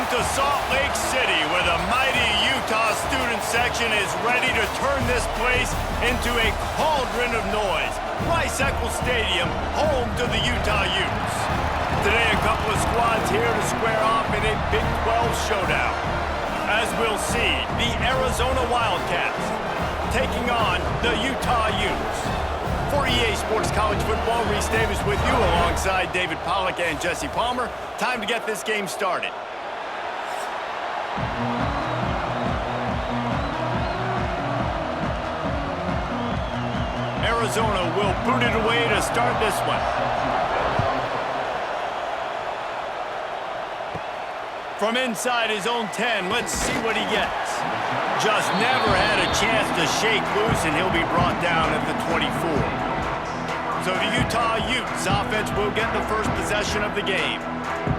to Salt Lake City, where the mighty Utah student section is ready to turn this place into a cauldron of noise. Rice-Eccles Stadium, home to the Utah Utes. Today, a couple of squads here to square off in a Big 12 showdown. As we'll see, the Arizona Wildcats taking on the Utah Utes. For EA Sports College Football, Reese Davis with you alongside David Pollack and Jesse Palmer. Time to get this game started. Arizona will boot it away to start this one. From inside his own 10, let's see what he gets. Just never had a chance to shake loose, and he'll be brought down at the 24. So the Utah Utes offense will get the first possession of the game.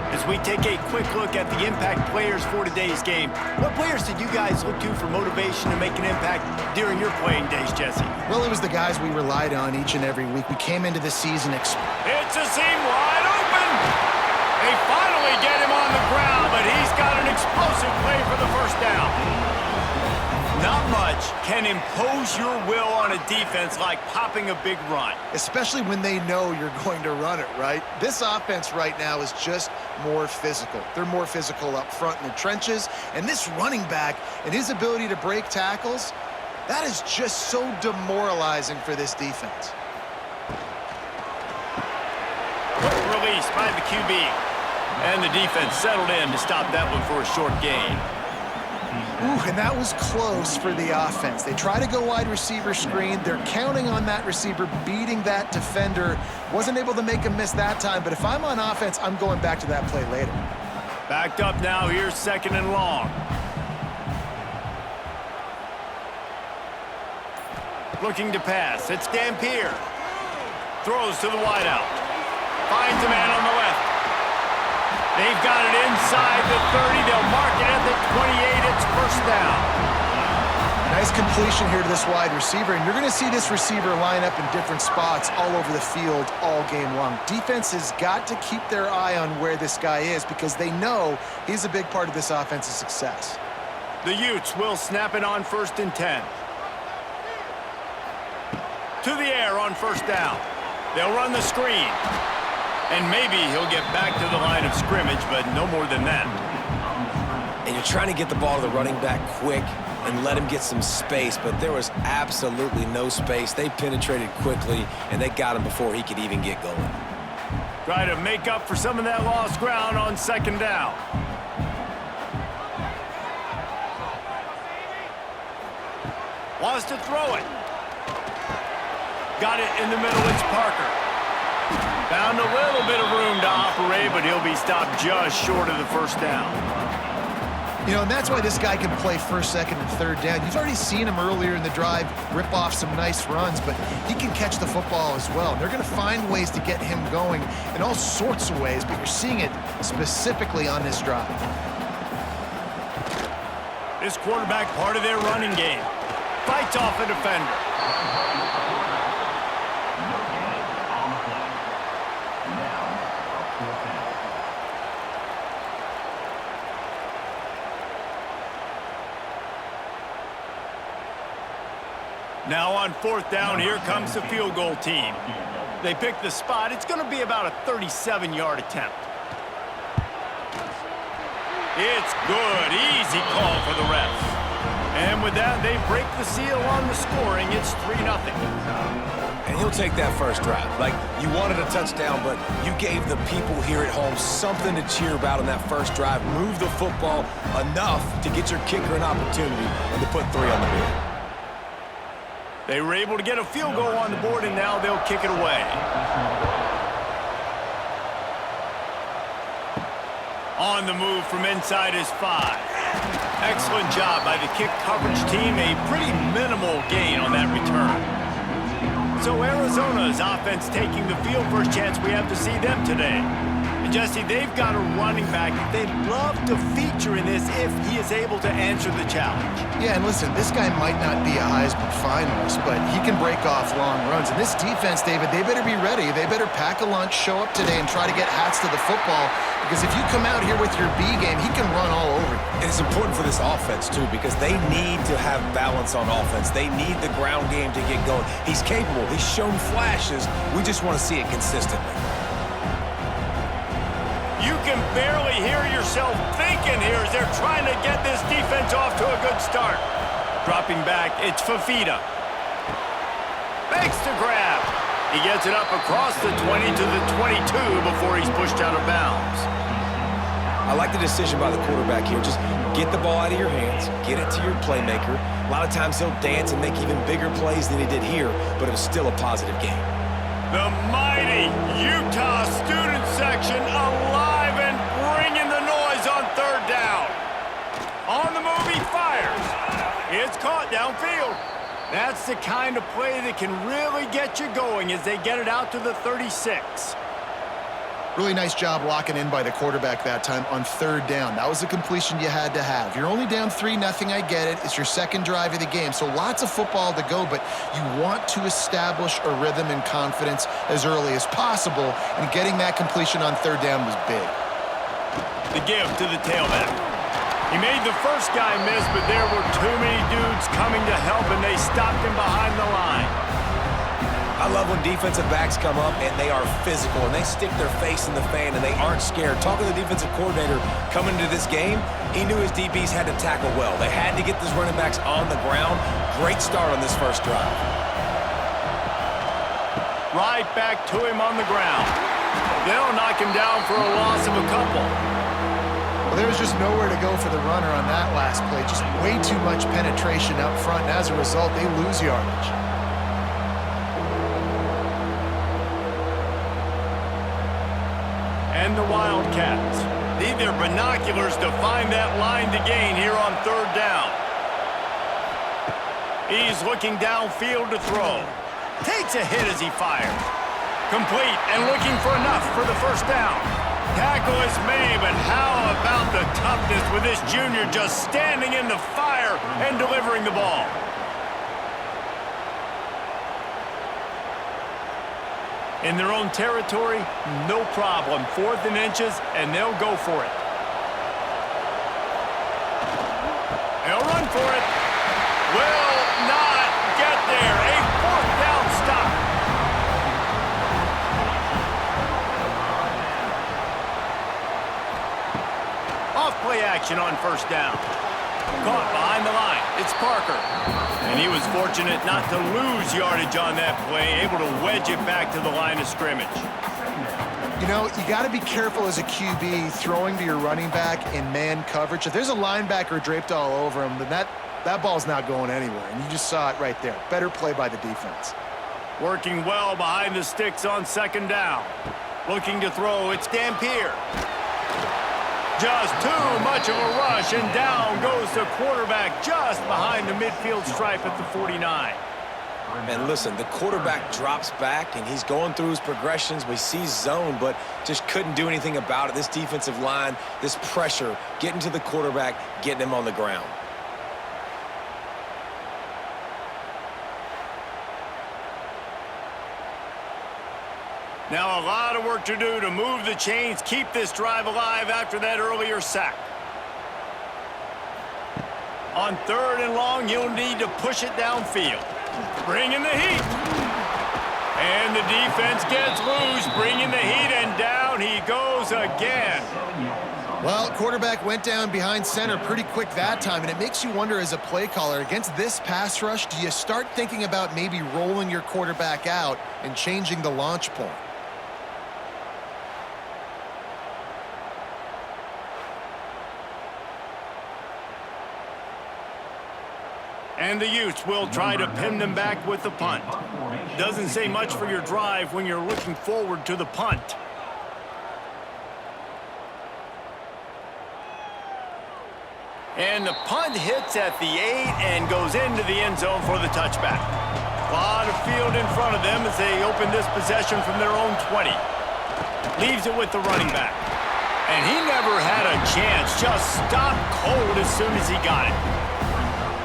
As we take a quick look at the impact players for today's game, what players did you guys look to for motivation to make an impact during your playing days, Jesse? Well, it was the guys we relied on each and every week. We came into the season... It's a seam wide open! They finally get him on the ground, but he's got an explosive play for the first down. Not much can impose your will on a defense like popping a big run. Especially when they know you're going to run it, right? This offense right now is just more physical. They're more physical up front in the trenches, and this running back and his ability to break tackles, that is just so demoralizing for this defense. Quick release by the QB. And the defense settled in to stop that one for a short gain. Ooh, and that was close for the offense. They try to go wide receiver screen. They're counting on that receiver beating that defender. Wasn't able to make him miss that time, but if I'm on offense, I'm going back to that play later. Backed up now, here's second and long. Looking to pass, it's Dampier. Throws to the wideout. Finds a man on the left. They've got it inside the 30. They'll mark it at the 28. It's first down. Nice completion here to this wide receiver, and you're going to see this receiver line up in different spots all over the field all game long. Defense has got to keep their eye on where this guy is because they know he's a big part of this offense's success. The Utes will snap it on 1st and 10. To the air on first down. They'll run the screen. And maybe he'll get back to the line of scrimmage, but no more than that. And you're trying to get the ball to the running back quick and let him get some space, but there was absolutely no space. They penetrated quickly, and they got him before he could even get going. Try to make up for some of that lost ground on second down. Wants to throw it. Got it in the middle. It's Parker. Found a little bit of room to operate, but he'll be stopped just short of the first down. You know, and that's why this guy can play first, second, and third down. You've already seen him earlier in the drive rip off some nice runs, but he can catch the football as well. They're going to find ways to get him going in all sorts of ways, but you're seeing it specifically on this drive. This quarterback, part of their running game. Fights off a defender. Now on 4th down, here comes the field goal team. They pick the spot. It's going to be about a 37-yard attempt. It's good. Easy call for the refs. And with that, they break the seal on the scoring. It's 3-0. And he'll take that first drive. Like, you wanted a touchdown, but you gave the people here at home something to cheer about on that first drive. Move the football enough to get your kicker an opportunity and to put 3 on the board. They were able to get a field goal on the board, and now they'll kick it away. On the move from inside his 5. Excellent job by the kick coverage team. A pretty minimal gain on that return. So Arizona's offense taking the field. First chance we have to see them today. And Jesse, they've got a running back they'd love to feature in this if he is able to answer the challenge. Yeah, and listen, this guy might not be a Heisman finalist, but he can break off long runs. And this defense, David, they better be ready. They better pack a lunch, show up today, and try to get hats to the football. Because if you come out here with your B game, he can run all over you. And it's important for this offense, too, because they need to have balance on offense. They need the ground game to get going. He's capable. He's shown flashes. We just want to see it consistently. You can barely hear yourself thinking here as they're trying to get this defense off to a good start. Dropping back, it's Fafita. Makes the grab. He gets it up across the 20 to the 22 before he's pushed out of bounds. I like the decision by the quarterback here. Just get the ball out of your hands, get it to your playmaker. A lot of times he'll dance and make even bigger plays than he did here, but it was still a positive game. The mighty Utah student section alive and bringing the noise on third down. On the move, he fires. It's caught downfield. That's the kind of play that can really get you going as they get it out to the 36. Really nice job locking in by the quarterback that time on third down. That was the completion you had to have. You're only down 3-0, I get it. It's your second drive of the game, so lots of football to go, but you want to establish a rhythm and confidence as early as possible, and getting that completion on third down was big. The give to the tailback. He made the first guy miss, but there were too many dudes coming to help, and they stopped him behind the line. I love when defensive backs come up and they are physical and they stick their face in the fan and they aren't scared. Talking to the defensive coordinator coming into this game, he knew his DBs had to tackle well. They had to get these running backs on the ground. Great start on this first drive. Right back to him on the ground. They'll knock him down for a loss of a couple. Well, there was just nowhere to go for the runner on that last play. Just way too much penetration up front, and as a result, they lose yardage. And the Wildcats need their binoculars to find that line to gain here on third down. He's looking downfield to throw. Takes a hit as he fires. Complete and looking for enough for the first down. Tackle is made, but how about the toughness with this junior just standing in the fire and delivering the ball? In their own territory, no problem. 4th and inches, and they'll go for it. They'll run for it. Will not get there. A 4th down stop. Off play action on first down. Caught behind the line. It's Parker. And he was fortunate not to lose yardage on that play, able to wedge it back to the line of scrimmage. You know, you got to be careful as a QB throwing to your running back in man coverage. If there's a linebacker draped all over him, then that ball's not going anywhere. And you just saw it right there. Better play by the defense. Working well behind the sticks on second down. Looking to throw, it's Dampier. Just too much of a rush, and down goes the quarterback just behind the midfield stripe at the 49. And listen, the quarterback drops back, and he's going through his progressions. We see zone, but just couldn't do anything about it. This defensive line, this pressure, getting to the quarterback, getting him on the ground. Now a lot of work to do to move the chains, keep this drive alive after that earlier sack. On third and long, you'll need to push it downfield. Bring in the heat. And the defense gets loose, bringing the heat, and down he goes again. Well, quarterback went down behind center pretty quick that time, and it makes you wonder as a play caller, against this pass rush, do you start thinking about maybe rolling your quarterback out and changing the launch point? And the Utes will try to pin them back with the punt. Doesn't say much for your drive when you're looking forward to the punt. And the punt hits at the 8 and goes into the end zone for the touchback. A lot of field in front of them as they open this possession from their own 20. Leaves it with the running back. And he never had a chance. Just stopped cold as soon as he got it.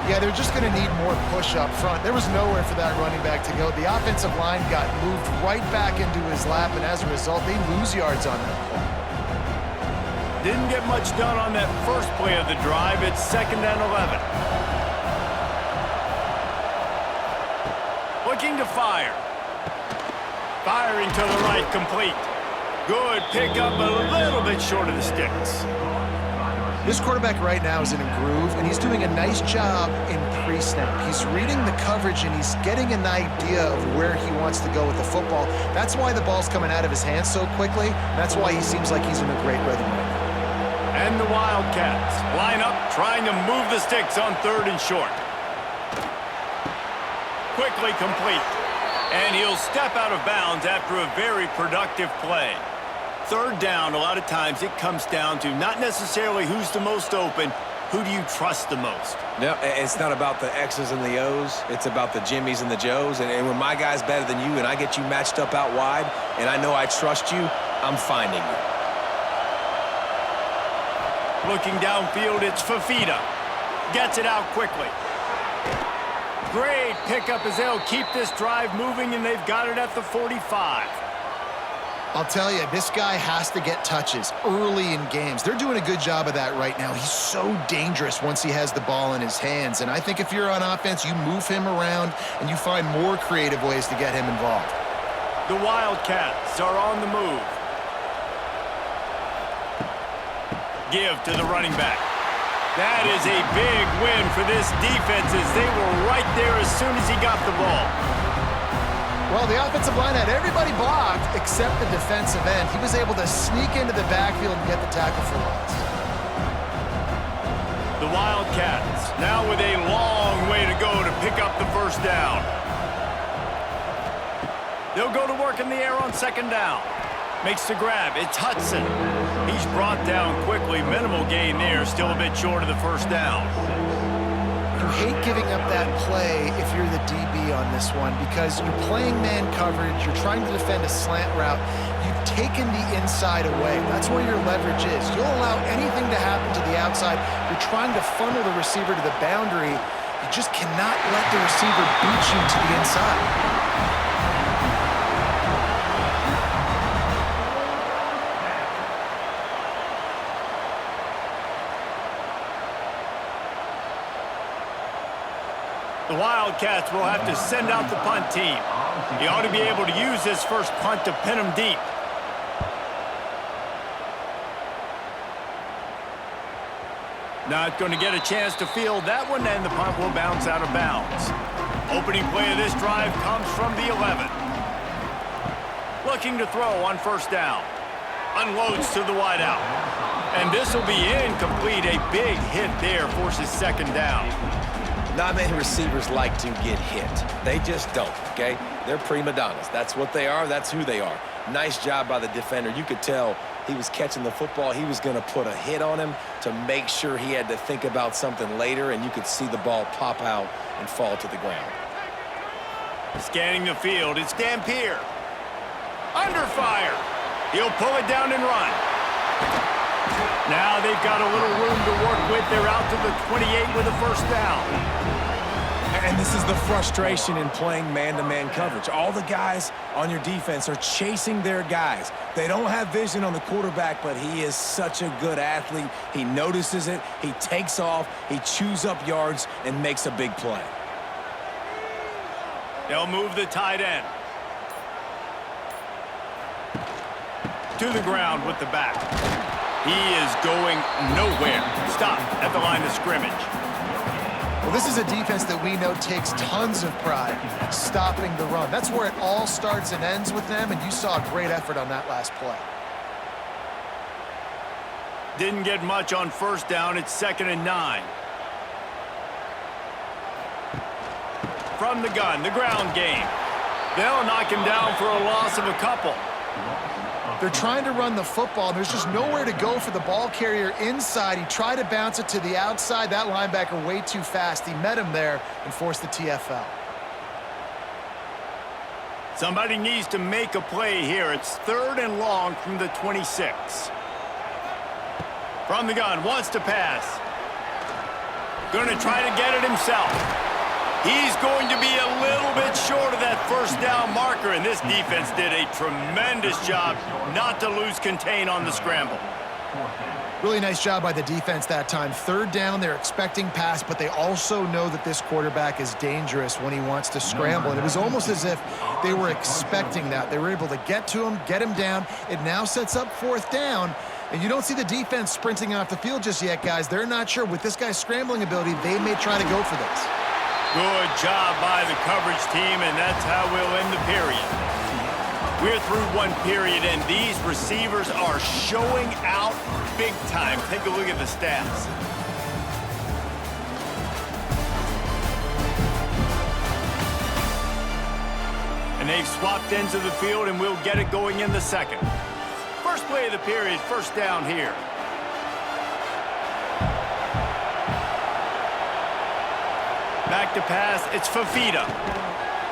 Yeah, they're just going to need more push up front. There was nowhere for that running back to go. The offensive line got moved right back into his lap, and as a result, they lose yards on that play. Didn't get much done on that first play of the drive. It's 2nd and 11. Looking to fire. Firing to the right, complete. Good pickup, a little bit short of the sticks. This quarterback right now is in a groove, and he's doing a nice job in pre-snap. He's reading the coverage, and he's getting an idea of where he wants to go with the football. That's why the ball's coming out of his hands so quickly. That's why he seems like he's in a great rhythm right now. And the Wildcats line up, trying to move the sticks on 3rd and short. Quickly complete. And he'll step out of bounds after a very productive play. 3rd down, a lot of times it comes down to not necessarily who's the most open, who do you trust the most? No, it's not about the X's and the O's. It's about the Jimmies and the Joes. And when my guy's better than you and I get you matched up out wide and I know I trust you, I'm finding you. Looking downfield, it's Fafita. Gets it out quickly. Great pickup as they'll keep this drive moving, and they've got it at the 45. I'll tell you, this guy has to get touches early in games. They're doing a good job of that right now. He's so dangerous once he has the ball in his hands. And I think if you're on offense, you move him around and you find more creative ways to get him involved. The Wildcats are on the move. Give to the running back. That is a big win for this defense as they were right there as soon as he got the ball. Well, the offensive line had everybody blocked except the defensive end. He was able to sneak into the backfield and get the tackle for loss. The Wildcats now with a long way to go to pick up the 1st down. They'll go to work in the air on 2nd down. Makes the grab. It's Hudson. He's brought down quickly. Minimal gain there. Still a bit short of the 1st down. You hate giving up that play if you're the DB on this one because you're playing man coverage. You're trying to defend a slant route. You've taken the inside away. That's where your leverage is. You'll allow anything to happen to the outside. You're trying to funnel the receiver to the boundary. You just cannot let the receiver beat you to the inside. The Wildcats will have to send out the punt team. He ought to be able to use this first punt to pin him deep. Not going to get a chance to field that one, and the punt will bounce out of bounds. Opening play of this drive comes from the 11. Looking to throw on 1st down. Unloads to the wideout. And this will be incomplete. A big hit there forces 2nd down. Not many receivers like to get hit. They just don't, okay? They're prima donnas. That's what they are. That's who they are. Nice job by the defender. You could tell he was catching the football. He was going to put a hit on him to make sure he had to think about something later, and you could see the ball pop out and fall to the ground. Scanning the field, it's Dampier. Under fire. He'll pull it down and run. Now they've got a little room to work with. They're out to the 28 with a 1st down. And this is the frustration in playing man-to-man coverage. All the guys on your defense are chasing their guys. They don't have vision on the quarterback, but he is such a good athlete. He notices it, he takes off, he chews up yards, and makes a big play. They'll move the tight end. To the ground with the back. He is going nowhere. Stop at the line of scrimmage. Well, this is a defense that we know takes tons of pride stopping the run. That's where it all starts and ends with them, and you saw a great effort on that last play. Didn't get much on 1st down. It's 2nd and 9. From the gun, the ground game. They'll knock him down for a loss of a couple. They're trying to run the football. There's just nowhere to go for the ball carrier inside. He tried to bounce it to the outside. That linebacker way too fast. He met him there and forced the TFL. Somebody needs to make a play here. It's 3rd and long from the 26. From the gun, wants to pass. Going to try to get it himself. He's going to be a little bit short of that first down marker, and this defense did a tremendous job not to lose contain on the scramble. Really nice job by the defense that time. 3rd down, they're expecting pass, but they also know that this quarterback is dangerous when he wants to scramble. And it was almost as if they were expecting that. They were able to get to him, get him down. It now sets up 4th down. And you don't see the defense sprinting off the field just yet, guys. They're not sure. With this guy's scrambling ability, they may try to go for this. Good job by the coverage team, and that's how we'll end the period. We're through one period, and these receivers are showing out big time. Take a look at the stats. And they've swapped ends of the field, and we'll get it going in the second. First play of the period, 1st down here. Back to pass, it's Fafita.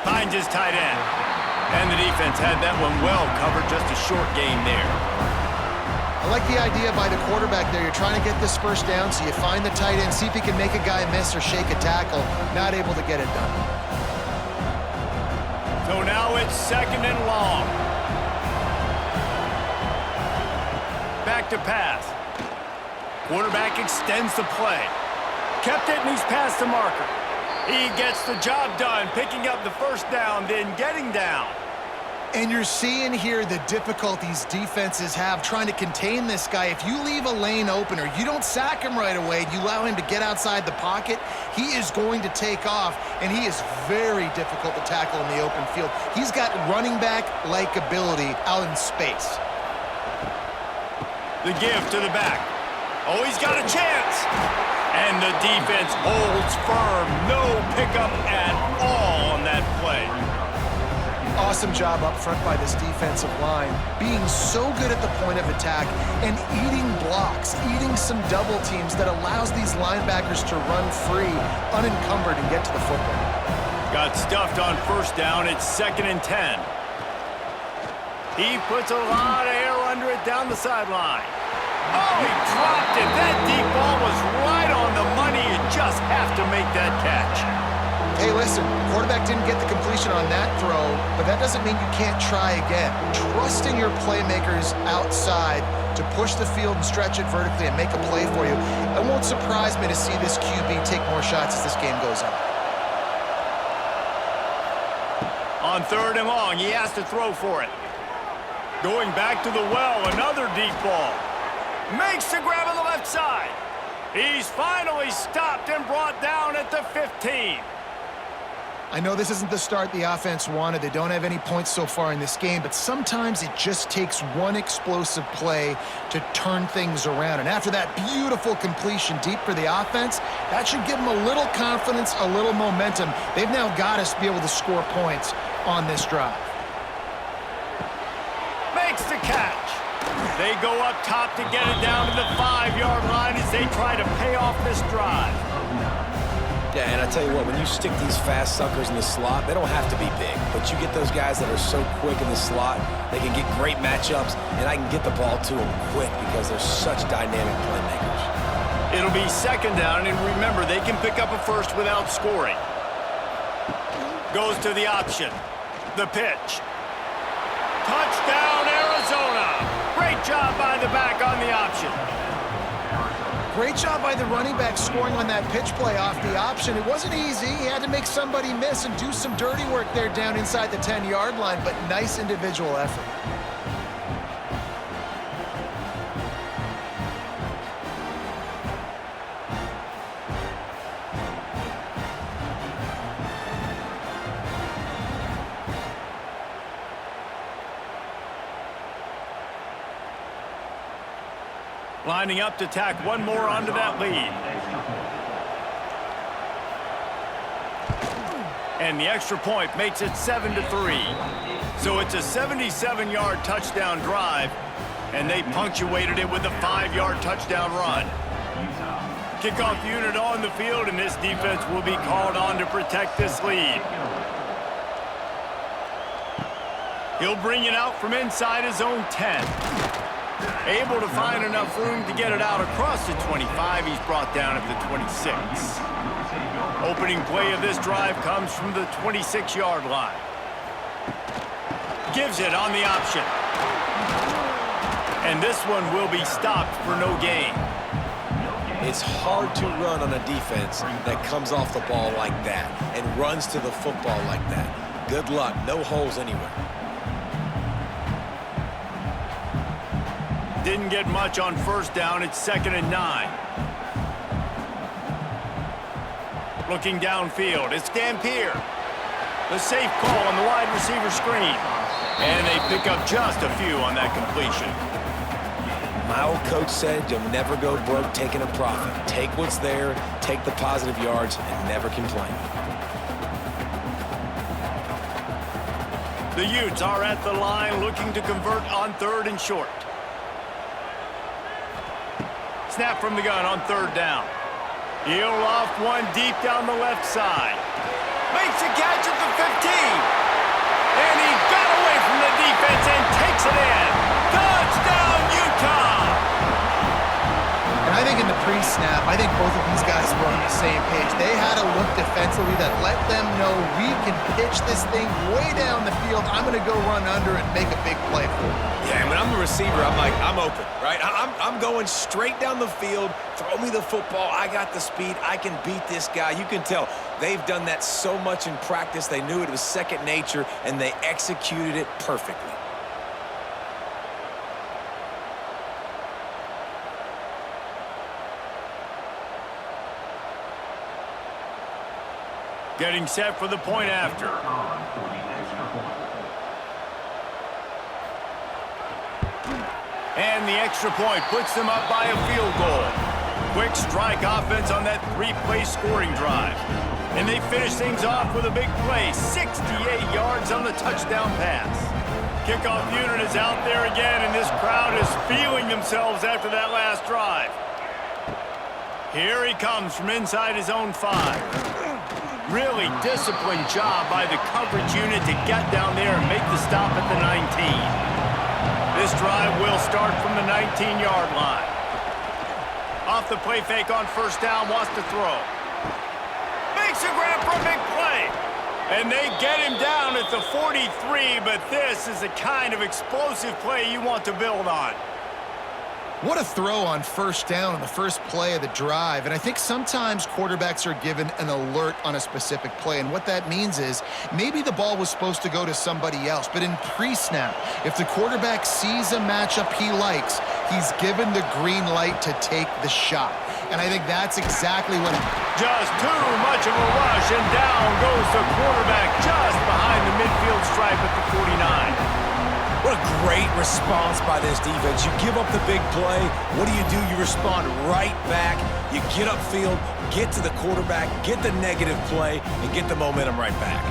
Finds his tight end. And the defense had that one well covered, just a short gain there. I like the idea by the quarterback there. You're trying to get this 1st down, so you find the tight end, see if he can make a guy miss or shake a tackle. Not able to get it done. So now it's 2nd and long. Back to pass. Quarterback extends the play. Kept it, and he's past the marker. He gets the job done, picking up the 1st down, then getting down. And you're seeing here the difficulties defenses have trying to contain this guy. If you leave a lane open or you don't sack him right away, you allow him to get outside the pocket, he is going to take off, and he is very difficult to tackle in the open field. He's got running back-like ability out in space. The give to the back. Oh, he's got a chance. And the defense holds firm. No pickup at all on that play. Awesome job up front by this defensive line, being so good at the point of attack and eating blocks, eating some double teams that allows these linebackers to run free, unencumbered, and get to the football. Got stuffed on 1st down. It's 2nd and 10. He puts a lot of air under it down the sideline. Oh, he dropped it. That deep ball was right on the money. You just have to make that catch. Hey, listen, quarterback didn't get the completion on that throw, but that doesn't mean you can't try again. Trusting your playmakers outside to push the field and stretch it vertically and make a play for you. It won't surprise me to see this QB take more shots as this game goes on. On 3rd and long, he has to throw for it. Going back to the well, another deep ball. Makes the grab on the left side. He's finally stopped and brought down at the 15. I know this isn't the start the offense wanted. They don't have any points so far in this game, but sometimes it just takes one explosive play to turn things around. And after that beautiful completion deep for the offense, that should give them a little confidence, a little momentum. They've now got us to be able to score points on this drive. Makes the catch. They go up top to get it down to the 5-yard line as they try to pay off this drive. Yeah, and I tell you what, when you stick these fast suckers in the slot, they don't have to be big. But you get those guys that are so quick in the slot, they can get great matchups, and I can get the ball to them quick because they're such dynamic playmakers. It'll be 2nd down, and remember, they can pick up a 1st without scoring. Goes to the option. The pitch. Touchdown, Arizona! Great job by the back on the option. Great job by the running back scoring on that pitch play off the option. It wasn't easy. He had to make somebody miss and do some dirty work there down inside the 10-yard line, but nice individual effort. Lining up to tack one more onto that lead. And the extra point makes it 7-3. So it's a 77-yard touchdown drive, and they punctuated it with a 5-yard touchdown run. Kickoff unit on the field, and this defense will be called on to protect this lead. He'll bring it out from inside his own 10. Able to find enough room to get it out across the 25. He's brought down at the 26. Opening play of this drive comes from the 26-yard line. Gives it on the option. And this one will be stopped for no gain. It's hard to run on a defense that comes off the ball like that and runs to the football like that. Good luck. No holes anywhere. Didn't get much on first down. It's 2nd and 9. Looking downfield. It's Dampier. The safe call on the wide receiver screen. And they pick up just a few on that completion. My old coach said you'll never go broke taking a profit. Take what's there, take the positive yards, and never complain. The Utes are at the line looking to convert on 3rd and short. Snap from the gun on 3rd down. He'll loft one deep down the left side. Makes a catch at the 15. And he got away from the defense and takes it in. Touchdown, Utah! And I think in the pre-snap, I think both of these guys were on the same page. They had a look defensively that let them know we can pitch this thing way down the field. I'm going to go run under and make a big play for it. Yeah, when I'm a receiver, I'm like, I'm open, right? I'm going straight down the field. Throw me the football. I got the speed. I can beat this guy. You can tell they've done that so much in practice. They knew it was second nature, and they executed it perfectly. Getting set for the point after. And the extra point puts them up by a field goal. Quick strike offense on that 3-play scoring drive. And they finish things off with a big play. 68 yards on the touchdown pass. Kickoff unit is out there again, and this crowd is feeling themselves after that last drive. Here he comes from inside his own 5. Really disciplined job by the coverage unit to get down there and make the stop at the 19. This drive will start from the 19-yard line. Off the play fake on first down, wants to throw. Makes a grab for a big play. And they get him down at the 43, but this is the kind of explosive play you want to build on. What a throw on first down on the first play of the drive. And I think sometimes quarterbacks are given an alert on a specific play. And what that means is maybe the ball was supposed to go to somebody else. But in pre-snap, if the quarterback sees a matchup he likes, he's given the green light to take the shot. And I think that's exactly what happened. Just too much of a rush, and down goes the quarterback just behind the midfield stripe at the 49. What a great response by this defense. You give up the big play. What do? You respond right back. You get upfield, get to the quarterback, get the negative play, and get the momentum right back.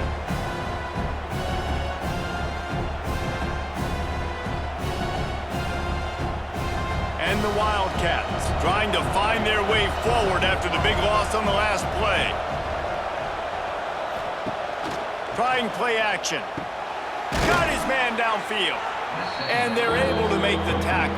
And the Wildcats trying to find their way forward after the big loss on the last play. Trying play action. Got his man downfield. And they're able to make the tackle.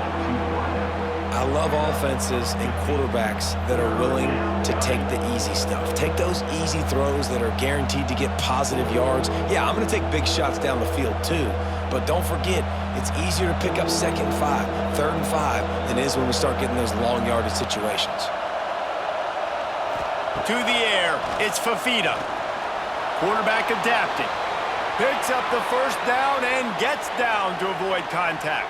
I love offenses and quarterbacks that are willing to take the easy stuff. Take those easy throws that are guaranteed to get positive yards. Yeah, I'm going to take big shots down the field too. But don't forget, it's easier to pick up 2nd and 5, 3rd and 5 than it is when we start getting those long yardage situations. To the air, it's Fafita. Quarterback adapting. Picks up the first down and gets down to avoid contact.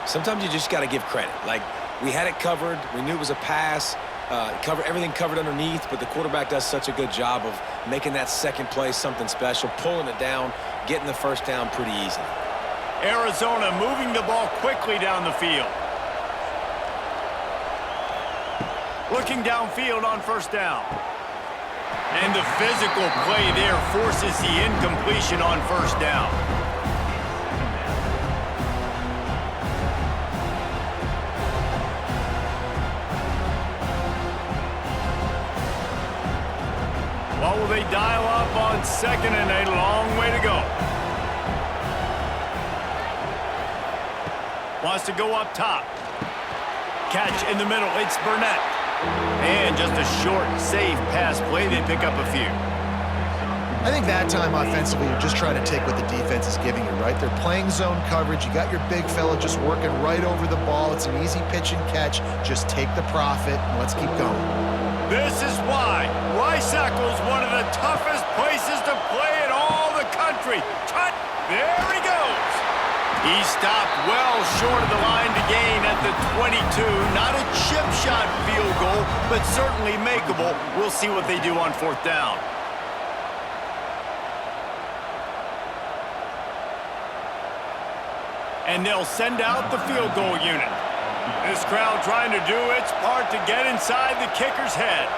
Sometimes you just got to give credit. Like, we had it covered. We knew it was a pass. Everything covered underneath, but the quarterback does such a good job of making that second play something special, pulling it down, getting the first down pretty easily. Arizona moving the ball quickly down the field. Looking downfield on first down. And the physical play there forces the incompletion on first down. What will they dial up on 2nd and a long way to go? Wants to go up top. Catch in the middle. It's Burnett. And just a short, safe pass play. They pick up a few. I think that time offensively, you're just trying to take what the defense is giving you, right? They're playing zone coverage. You got your big fella just working right over the ball. It's an easy pitch and catch. Just take the profit, and let's keep going. This is why Rice-Eccles is one of the toughest places to play in all the country. Cut! There he goes. He stopped well short of the line to gain at the 22. Not a chip shot field goal, but certainly makeable. We'll see what they do on 4th down. And they'll send out the field goal unit. This crowd trying to do its part to get inside the kicker's head.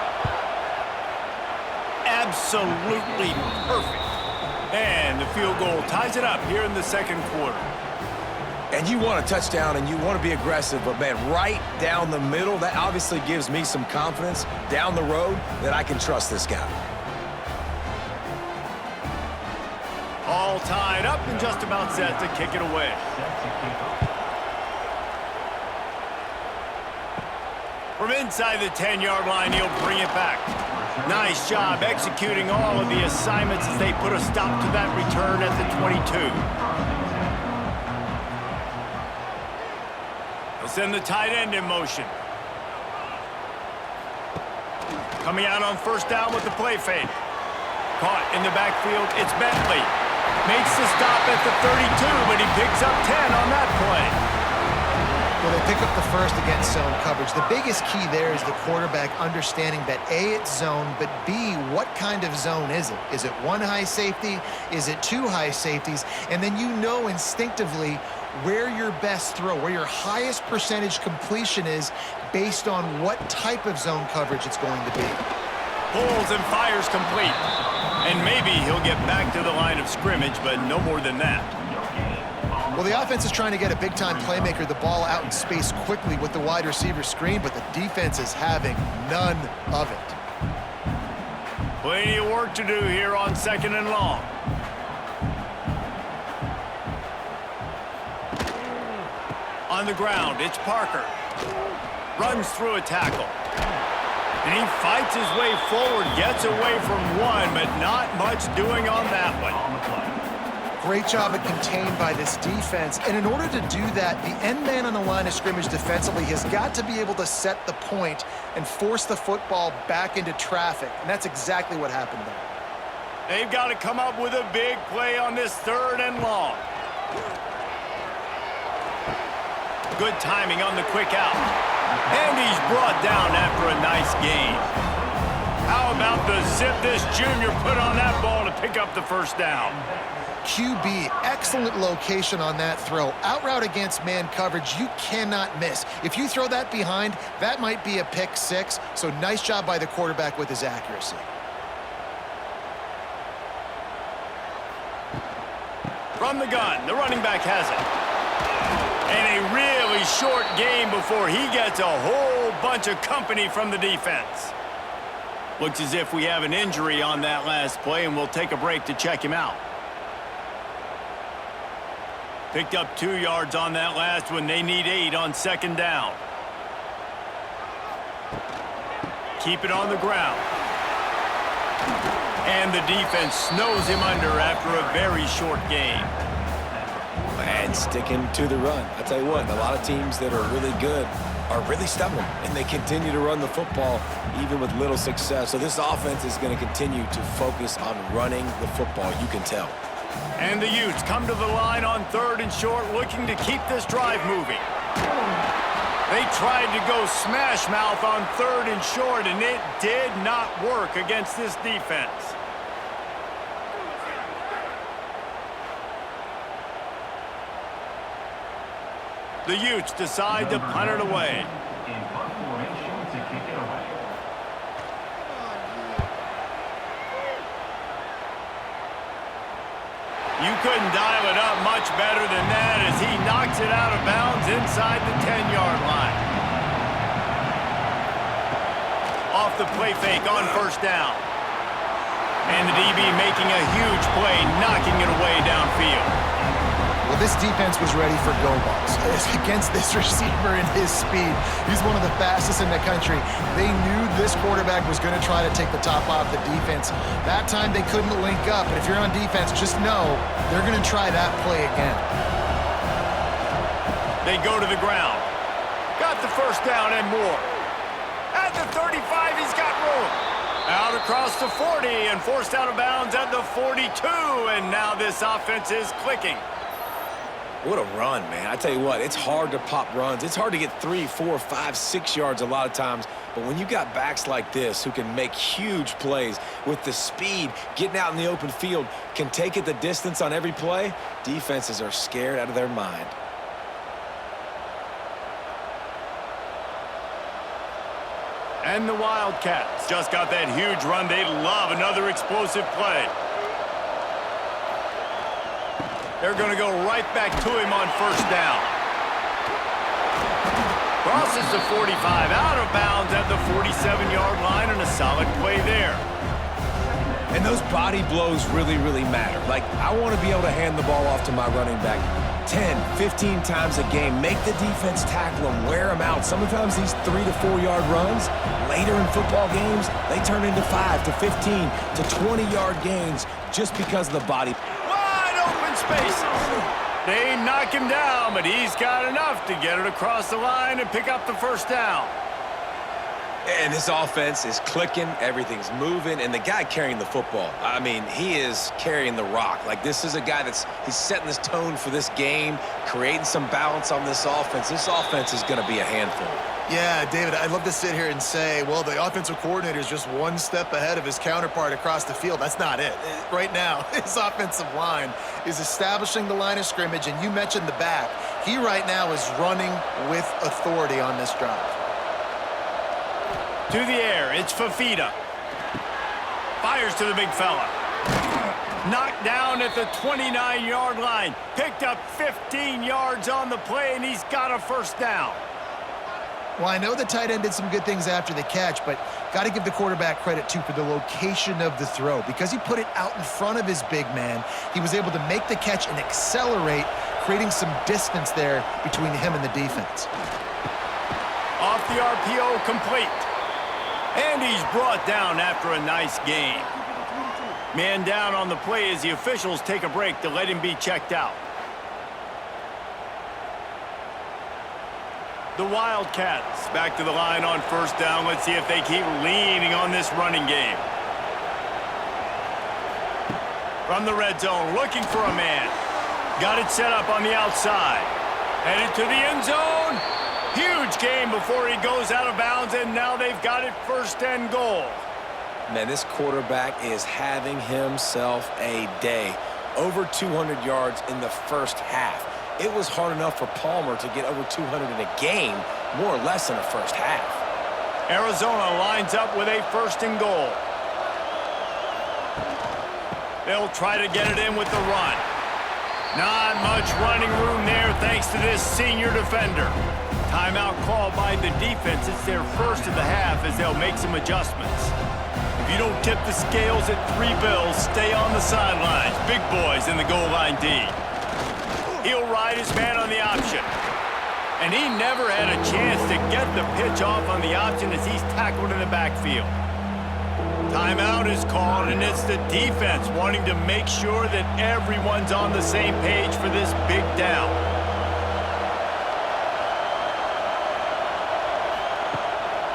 Absolutely perfect. And the field goal ties it up here in the 2nd quarter. And you want a touchdown and you want to be aggressive, but man, right down the middle, that obviously gives me some confidence down the road that I can trust this guy. All tied up and just about set to kick it away. From inside the 10-yard line, he'll bring it back. Nice job executing all of the assignments as they put a stop to that return at the 22. They'll send the tight end in motion. Coming out on 1st down with the play fake. Caught in the backfield, it's Bentley. Makes the stop at the 32, but he picks up 10 on that play. Well, they pick up the first against zone coverage. The biggest key there is the quarterback understanding that A, it's zone, but B, what kind of zone is it? Is it 1 high safety? Is it 2 high safeties? And then you know instinctively where your best throw, where your highest percentage completion is based on what type of zone coverage it's going to be. Pulls and fires complete. And maybe he'll get back to the line of scrimmage, but no more than that. Well, the offense is trying to get a big-time playmaker the ball out in space quickly with the wide receiver screen, but the defense is having none of it. Plenty of work to do here on 2nd and long. On the ground, it's Parker. Runs through a tackle. And he fights his way forward, gets away from one, but not much doing on that one. Great job at contained by this defense. And in order to do that, the end man on the line of scrimmage defensively has got to be able to set the point and force the football back into traffic. And that's exactly what happened there. They've got to come up with a big play on this 3rd and long. Good timing on the quick out. And he's brought down after a nice gain. How about the zip this junior put on that ball to pick up the 1st down? QB, excellent location on that throw. Out route against man coverage, you cannot miss. If you throw that behind, that might be a pick 6. So nice job by the quarterback with his accuracy. From the gun, the running back has it. And a really short game before he gets a whole bunch of company from the defense. Looks as if we have an injury on that last play, and we'll take a break to check him out. Picked up 2 yards on that last one. They need 8 on 2nd down. Keep it on the ground. And the defense snows him under after a very short game. And sticking to the run. I tell you what, a lot of teams that are really good are really stubborn, and they continue to run the football even with little success. So this offense is going to continue to focus on running the football, you can tell. And the Utes come to the line on 3rd and short, looking to keep this drive moving. They tried to go smash mouth on 3rd and short, and it did not work against this defense. The Utes decide to punt it away. You couldn't dial it up much better than that as he knocks it out of bounds inside the 10-yard line. Off the play fake on 1st down. And the DB making a huge play, knocking it away downfield. Well, this defense was ready for go balls. Against this receiver and his speed, he's one of the fastest in the country. They knew this quarterback was going to try to take the top off the defense. That time they couldn't link up, but if you're on defense, just know they're going to try that play again. They go to the ground. Got the first down and more. At the 35, he's got room. Out across the 40 and forced out of bounds at the 42, and now this offense is clicking. What a run, man. I tell you what, it's hard to pop runs. It's hard to get 3, 4, 5, 6 yards a lot of times. But when you got backs like this who can make huge plays with the speed, getting out in the open field, can take it the distance on every play, defenses are scared out of their mind. And the Wildcats just got that huge run. They love another explosive play. They're going to go right back to him on first down. Crosses the 45, out of bounds at the 47-yard line, and a solid play there. And those body blows really, really matter. Like, I want to be able to hand the ball off to my running back 10, 15 times a game. Make the defense tackle them, wear them out. Sometimes these 3 to 4 yard runs, later in football games, they turn into 5 to 15 to 20-yard gains just because of the body. Open spaces. They knock him down, but he's got enough to get it across the line and pick up the first down. And this offense is clicking, everything's moving, and the guy carrying the football, I mean, he is carrying the rock. Like, this is a guy he's setting this tone for this game, creating some balance on this offense. This offense is going to be a handful. Yeah, David, I'd love to sit here and say, well, the offensive coordinator is just one step ahead of his counterpart across the field. That's not it. Right now, his offensive line is establishing the line of scrimmage, and you mentioned the back. He right now is running with authority on this drive. To the air, it's Fafita. Fires to the big fella. Knocked down at the 29-yard line. Picked up 15 yards on the play, and he's got a first down. Well, I know the tight end did some good things after the catch, but got to give the quarterback credit, too, for the location of the throw. Because he put it out in front of his big man, he was able to make the catch and accelerate, creating some distance there between him and the defense. Off the RPO, complete. And he's brought down after a nice gain. Man down on the play as the officials take a break to let him be checked out. The Wildcats back to the line on first down. Let's see if they keep leaning on this running game. From the red zone, looking for a man. Got it set up on the outside. Headed to the end zone. Huge gain before he goes out of bounds, and now they've got it first and goal. Man, this quarterback is having himself a day. Over 200 yards in the first half. It was hard enough for Palmer to get over 200 in a game, more or less in the first half. Arizona lines up with a first and goal. They'll try to get it in with the run. Not much running room there thanks to this senior defender. Timeout called by the defense. It's their first of the half as they'll make some adjustments. If you don't tip the scales at 3 bills, stay on the sidelines. Big boys in the goal line D. He'll ride his man on the option. And he never had a chance to get the pitch off on the option as he's tackled in the backfield. Timeout is called, and it's the defense wanting to make sure that everyone's on the same page for this big down.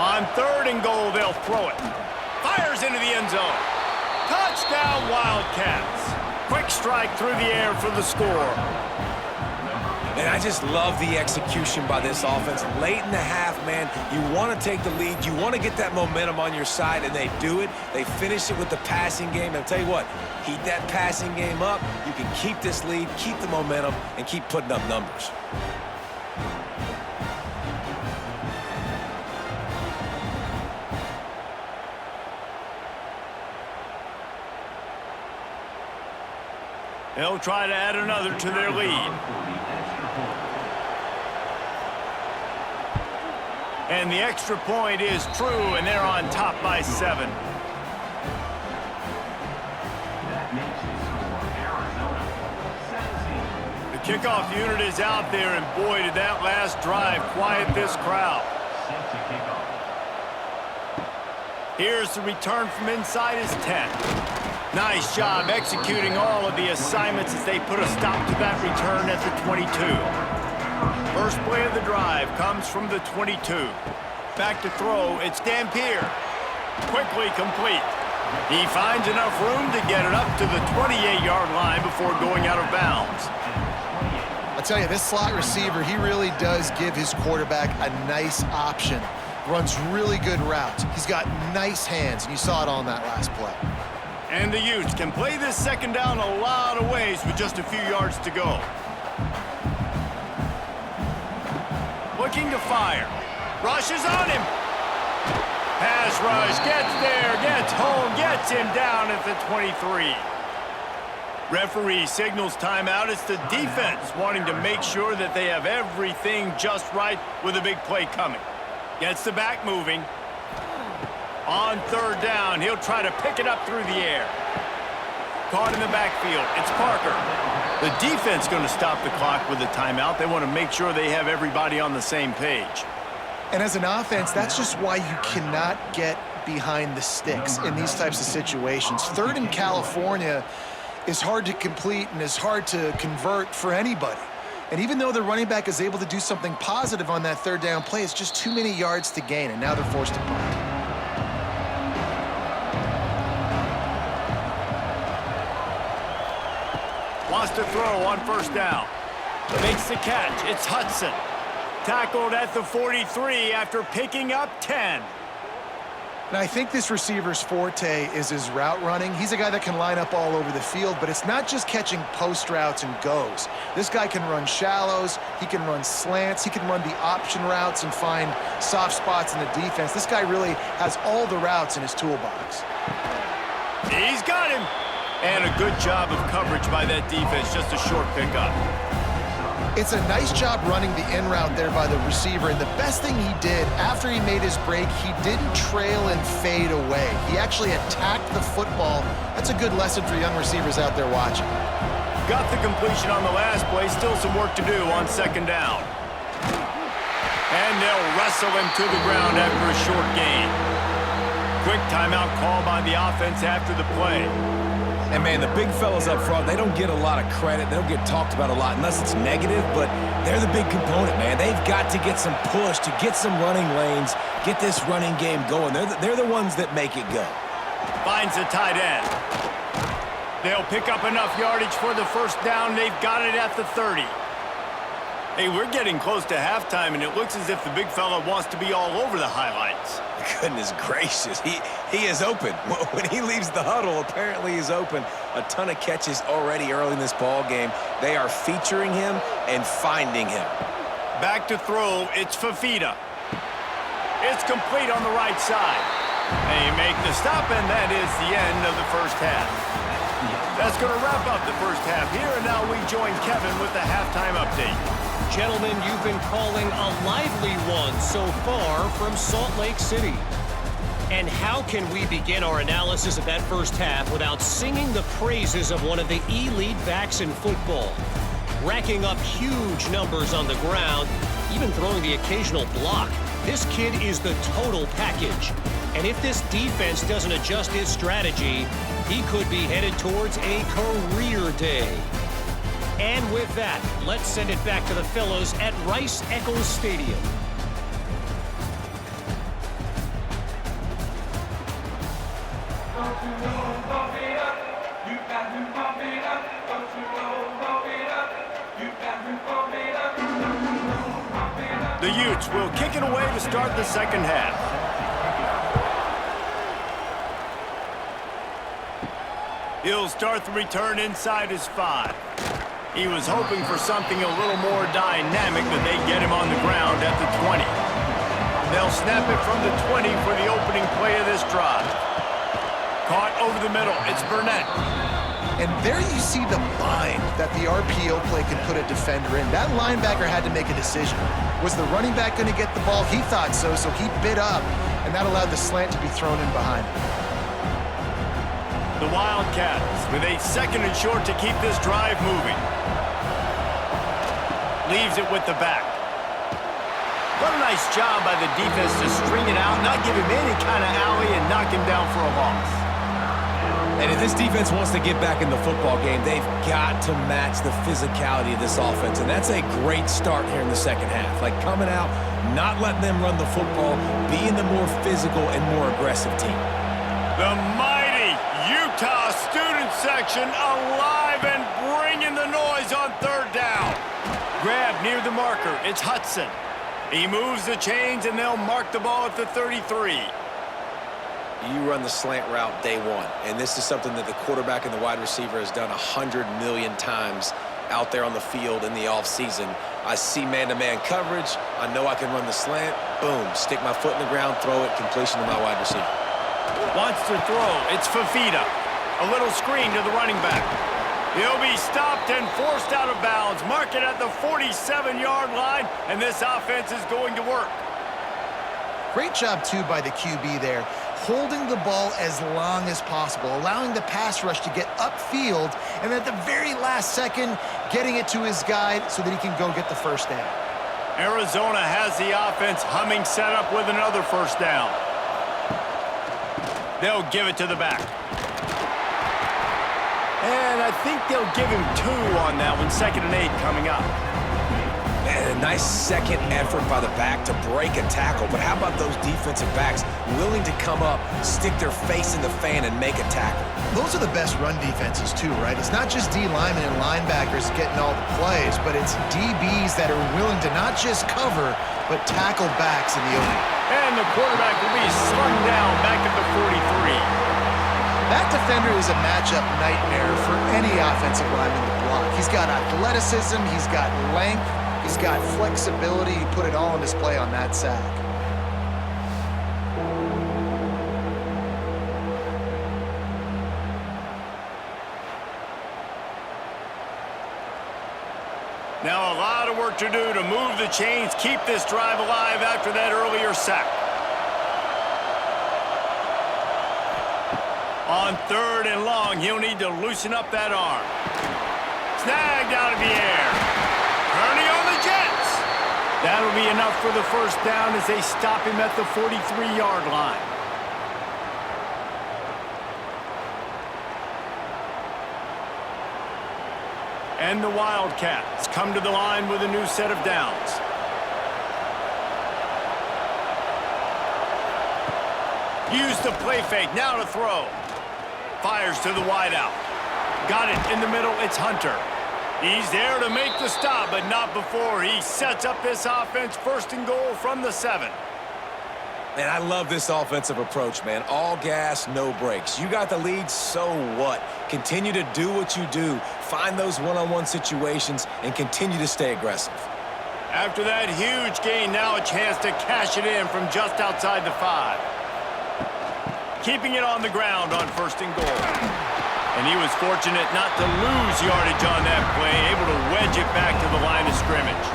On third and goal, they'll throw it. Fires into the end zone. Touchdown, Wildcats. Quick strike through the air for the score. And I just love the execution by this offense. Late in the half, man, you want to take the lead. You want to get that momentum on your side, and they do it. They finish it with the passing game. And I'll tell you what, keep that passing game up. You can keep this lead, keep the momentum, and keep putting up numbers. They'll try to add another to their lead. And the extra point is true, and they're on top by 7. The Kickoff unit is out there, and boy, did that last drive quiet this crowd. Here's the return from inside his 10. Nice job executing all of the assignments as they put a stop to that return at the 22. First play of the drive comes from the 22. Back to throw, it's Dampier. Quickly complete. He finds enough room to get it up to the 28-yard line before going out of bounds. I'll tell you, this slot receiver, he really does give his quarterback a nice option. Runs really good routes. He's got nice hands, and you saw it on that last play. And the Utes can play this second down a lot of ways with just a few yards to go. Looking to fire. Rushes on him. Pass rush, gets there, gets home, gets him down at the 23. Referee signals timeout. It's the defense wanting to make sure that they have everything just right with a big play coming. Gets the back moving. On third down, he'll try to pick it up through the air. Caught in the backfield. It's Parker. The defense going to stop the clock with a timeout. They want to make sure they have everybody on the same page. And as an offense, that's just why you cannot get behind the sticks in these types of situations. Third in California is hard to complete and is hard to convert for anybody. And even though the running back is able to do something positive on that third down play, it's just too many yards to gain, and now they're forced to punt. Wants to throw on first down. Makes the catch. It's Hudson. Tackled at the 43 after picking up 10. Now, I think this receiver's forte is his route running. He's a guy that can line up all over the field, but it's not just catching post routes and goes. This guy can run shallows, he can run slants, he can run the option routes and find soft spots in the defense. This guy really has all the routes in his toolbox. He's got him. And a good job of coverage by that defense, just a short pickup. It's a nice job running the in route there by the receiver, and the best thing he did after he made his break, he didn't trail and fade away. He actually attacked the football. That's a good lesson for young receivers out there watching. Got the completion on the last play, still some work to do on second down. And they'll wrestle him to the ground after a short gain. Quick timeout call by the offense after the play. And, man, the big fellas up front, they don't get a lot of credit. They don't get talked about a lot unless it's negative, but they're the big component, man. They've got to get some push, to get some running lanes, get this running game going. They're the ones that make it go. Finds the tight end. They'll pick up enough yardage for the first down. They've got it at the 30. Hey, we're getting close to halftime, and it looks as if the big fella wants to be all over the highlights. Goodness gracious, he is open. When he leaves the huddle, apparently he's open. A ton of catches already early in this ball game. They are featuring him and finding him. Back to throw, it's Fafita. It's complete on the right side. They make the stop, and that is the end of the first half. That's going to wrap up the first half here, and now we join Kevin with the halftime update. Gentlemen, you've been calling a lively one so far from Salt Lake City. And how can we begin our analysis of that first half without singing the praises of one of the elite backs in football? Racking up huge numbers on the ground, even throwing the occasional block. This kid is the total package. And if this defense doesn't adjust his strategy, he could be headed towards a career day. And with that, let's send it back to the fellows at Rice-Eccles Stadium. The Utes will kick it away to start the second half. He'll start the return inside his 5. He was hoping for something a little more dynamic, but they get him on the ground at the 20. They'll snap it from the 20 for the opening play of this drive. Caught over the middle. It's Burnett. And there you see the bind that the RPO play can put a defender in. That linebacker had to make a decision. Was the running back going to get the ball? He thought so, so he bit up, and that allowed the slant to be thrown in behind him. The Wildcats with a second and short to keep this drive moving. leaves it with the back. What a nice job by the defense to string it out, not give him any kind of alley, and knock him down for a loss. And if this defense wants to get back in the football game, they've got to match the physicality of this offense, and that's a great start here in the second half. Like coming out, not letting them run the football, being the more physical and more aggressive team. The mighty Utah student section alive and bringing the noise on third down. Grab near the marker. It's Hudson. He moves the chains, and they'll mark the ball at the 33. You run the slant route day one, and this is something that the quarterback and the wide receiver has done 100 million times out there on the field in the offseason. I see man-to-man coverage. I know I can run the slant. Boom, stick my foot in the ground, throw it, completion to my wide receiver. Wants to throw. It's Fafita. A little screen to the running back. He'll be stopped and forced out of bounds. Mark it at the 47-yard line, and this offense is going to work. Great job, too, by the QB there, holding the ball as long as possible, allowing the pass rush to get upfield, and at the very last second, getting it to his guy so that he can go get the first down. Arizona has the offense humming, set up with another first down. They'll give it to the back. And I think they'll give him 2 on that one, 2nd and 8 coming up. And a nice second effort by the back to break a tackle. But how about those defensive backs willing to come up, stick their face in the fan, and make a tackle? Those are the best run defenses, too, right? It's not just D linemen and linebackers getting all the plays, but it's DBs that are willing to not just cover, but tackle backs in the opening. And the quarterback will be slung down back at the 43. That defender is a matchup nightmare for any offensive lineman to block. He's got athleticism, he's got length, he's got flexibility. He put it all on display on that sack. Now a lot of work to do to move the chains, keep this drive alive after that earlier sack. On 3rd and long, he'll need to loosen up that arm. Snagged out of the air. Ernie on the Jets. That'll be enough for the first down as they stop him at the 43-yard line. And the Wildcats come to the line with a new set of downs. Use the play fake, now to throw. Fires to the wideout. Got it in the middle, it's Hunter. He's there to make the stop, but not before he sets up this offense 1st and goal from the 7. Man, I love this offensive approach, man. All gas, no brakes. You got the lead, so what? Continue to do what you do. Find those one-on-one situations and continue to stay aggressive. After that huge gain, now a chance to cash it in from just outside the 5. Keeping it on the ground on 1st and goal. And he was fortunate not to lose yardage on that play, able to wedge it back to the line of scrimmage.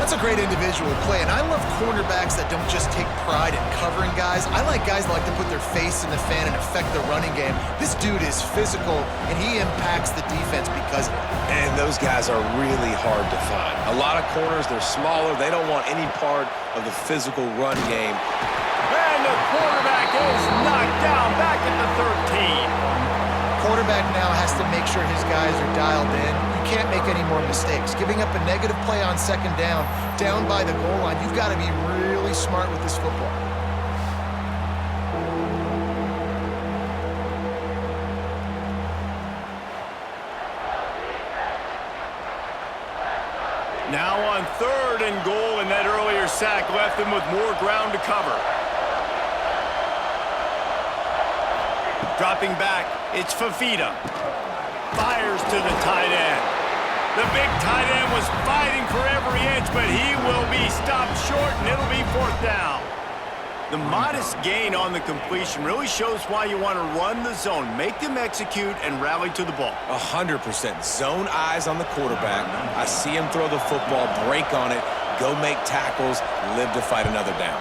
That's a great individual play, and I love cornerbacks that don't just take pride in covering guys. I like guys that like to put their face in the fan and affect the running game. This dude is physical, and he impacts the defense because of it. And those guys are really hard to find. A lot of corners, they're smaller. They don't want any part of the physical run game. And the quarterback is knocked down back at the 13. Quarterback now has to make sure his guys are dialed in. You can't make any more mistakes. Giving up a negative play on 2nd down by the goal line, you've got to be really smart with this football. Now on 3rd and goal, and that earlier sack left them with more ground to cover. Dropping back, it's Fafita. Fires to the tight end. The big tight end was fighting for every inch, but he will be stopped short, and it'll be 4th down. The modest gain on the completion really shows why you want to run the zone, make them execute, and rally to the ball. 100%. Zone eyes on the quarterback. I see him throw the football, break on it, go make tackles, live to fight another down.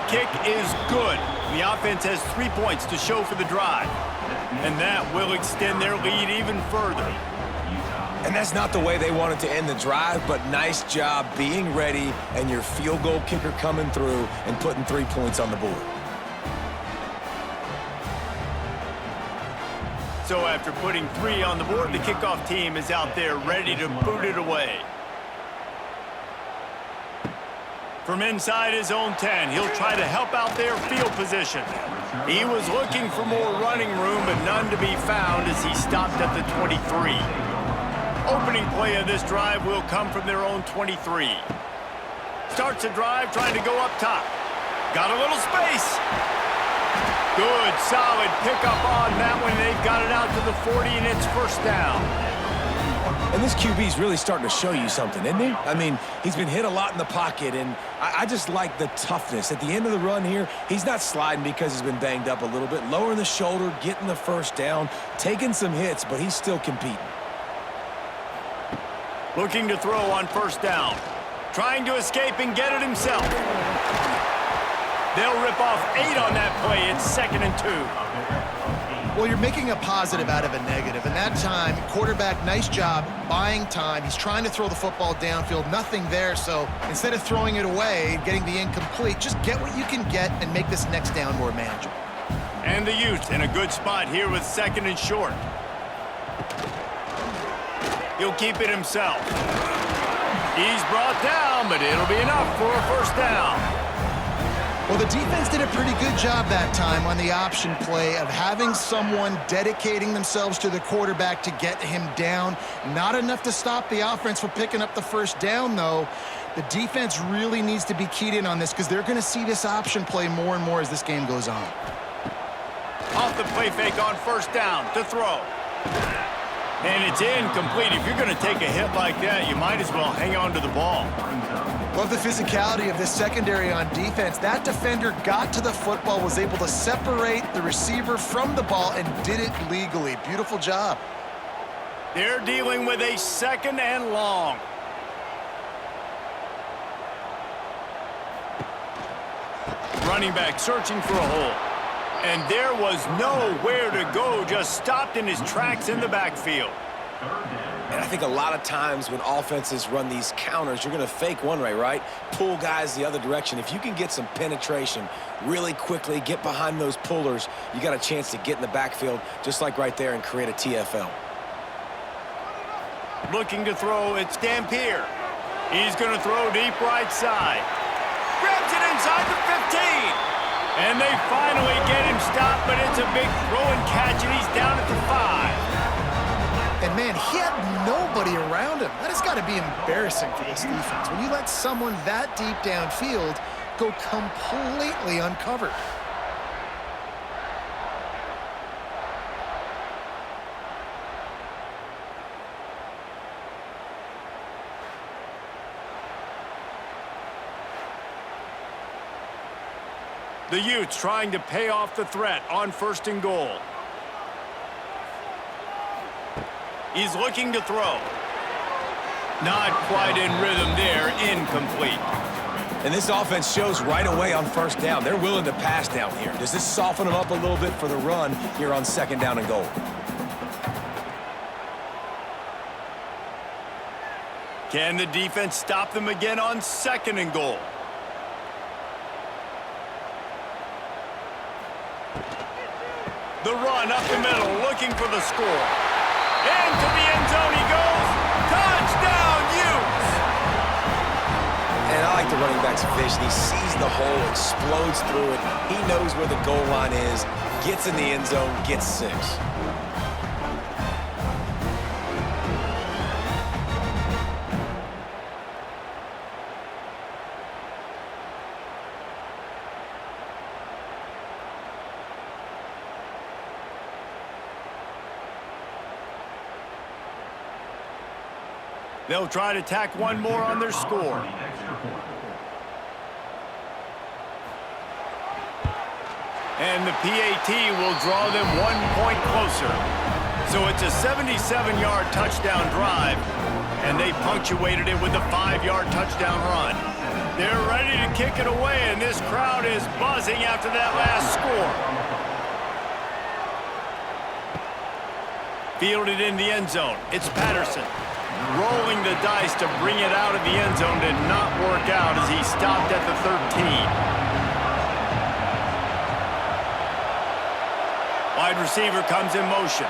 Kick is good. The offense has 3 points to show for the drive, and that will extend their lead even further. And that's not the way they wanted to end the drive, but nice job being ready and your field goal kicker coming through and putting 3 points on the board. So after putting 3 on the board, the kickoff team is out there ready to boot it away. From inside his own 10, he'll try to help out their field position. He was looking for more running room, but none to be found as he stopped at the 23. Opening play of this drive will come from their own 23. Starts the drive trying to go up top. Got a little space. Good, solid pickup on that one. They've got it out to the 40, and it's first down. And this QB's really starting to show you something, isn't he? I mean, he's been hit a lot in the pocket, and I just like the toughness. At the end of the run here, he's not sliding because he's been banged up a little bit. Lowering the shoulder, getting the first down, taking some hits, but he's still competing. Looking to throw on first down. Trying to escape and get it himself. They'll rip off 8 on that play. It's 2nd and 2. Well, you're making a positive out of a negative. And that time, quarterback, nice job buying time. He's trying to throw the football downfield. Nothing there. So instead of throwing it away and getting the incomplete, just get what you can get and make this next down more manageable. And the Utes in a good spot here with 2nd and short. He'll keep it himself. He's brought down, but it'll be enough for a first down. Well, the defense did a pretty good job that time on the option play of having someone dedicating themselves to the quarterback to get him down. Not enough to stop the offense from picking up the first down, though. The defense really needs to be keyed in on this because they're going to see this option play more and more as this game goes on. Off the play fake on first down to throw. And it's incomplete. If you're going to take a hit like that, you might as well hang on to the ball. Love the physicality of this secondary on defense. That defender got to the football, was able to separate the receiver from the ball, and did it legally. Beautiful job. They're dealing with a 2nd and long. Running back searching for a hole. And there was nowhere to go, just stopped in his tracks in the backfield. And I think a lot of times when offenses run these counters, you're going to fake one way, right? Pull guys the other direction. If you can get some penetration really quickly, get behind those pullers, you got a chance to get in the backfield, just like right there, and create a TFL. Looking to throw, it's Dampier. He's going to throw deep right side. Grabs it inside the 15. And they finally get him stopped, but it's a big throw and catch, and he's down at the 5. And, man, he had nobody around him. That has got to be embarrassing for this defense. When you let someone that deep downfield go completely uncovered. The Utes trying to pay off the threat on 1st and goal. He's looking to throw. Not quite in rhythm there, incomplete. And this offense shows right away on first down. They're willing to pass down here. Does this soften them up a little bit for the run here on 2nd down and goal? Can the defense stop them again on 2nd and goal? The run up the middle, looking for the score. Into the end zone he goes. Touchdown, Utes! And I like the running back's vision. He sees the hole, explodes through it. He knows where the goal line is, gets in the end zone, gets 6. They'll try to tack one more on their score. And the PAT will draw them 1 point closer. So it's a 77-yard touchdown drive, and they punctuated it with a 5-yard touchdown run. They're ready to kick it away, and this crowd is buzzing after that last score. Fielded in the end zone. It's Patterson. Rolling the dice to bring it out of the end zone did not work out as he stopped at the 13. Wide receiver comes in motion.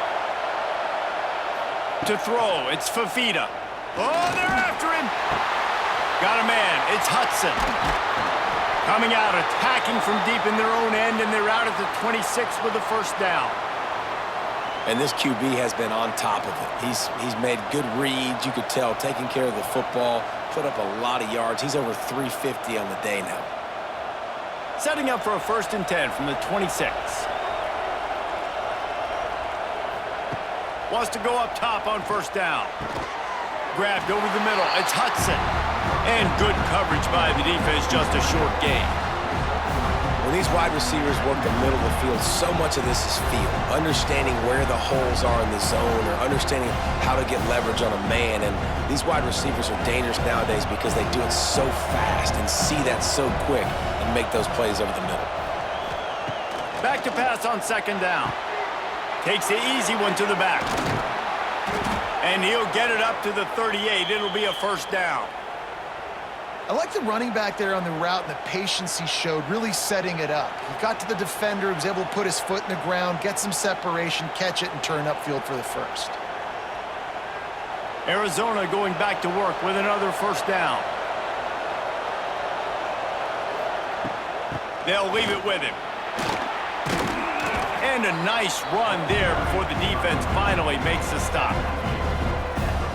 To throw, it's Fafita. Oh, they're after him. Got a man, it's Hudson. Coming out, attacking from deep in their own end, and they're out at the 26 with the first down. And this QB has been on top of it. He's made good reads, you could tell, taking care of the football, put up a lot of yards. He's over 350 on the day now. Setting up for a 1st and 10 from the 26. Wants to go up top on 1st down. Grabbed over the middle. It's Hudson. And good coverage by the defense, just a short gain. When these wide receivers work the middle of the field, so much of this is feel. Understanding where the holes are in the zone or understanding how to get leverage on a man. And these wide receivers are dangerous nowadays because they do it so fast and see that so quick and make those plays over the middle. Back to pass on 2nd down. Takes the easy one to the back. And he'll get it up to the 38. It'll be a 1st down. I like the running back there on the route and the patience he showed, really setting it up. He got to the defender, he was able to put his foot in the ground, get some separation, catch it, and turn upfield for the 1st. Arizona going back to work with another 1st down. They'll leave it with him. And a nice run there before the defense finally makes the stop.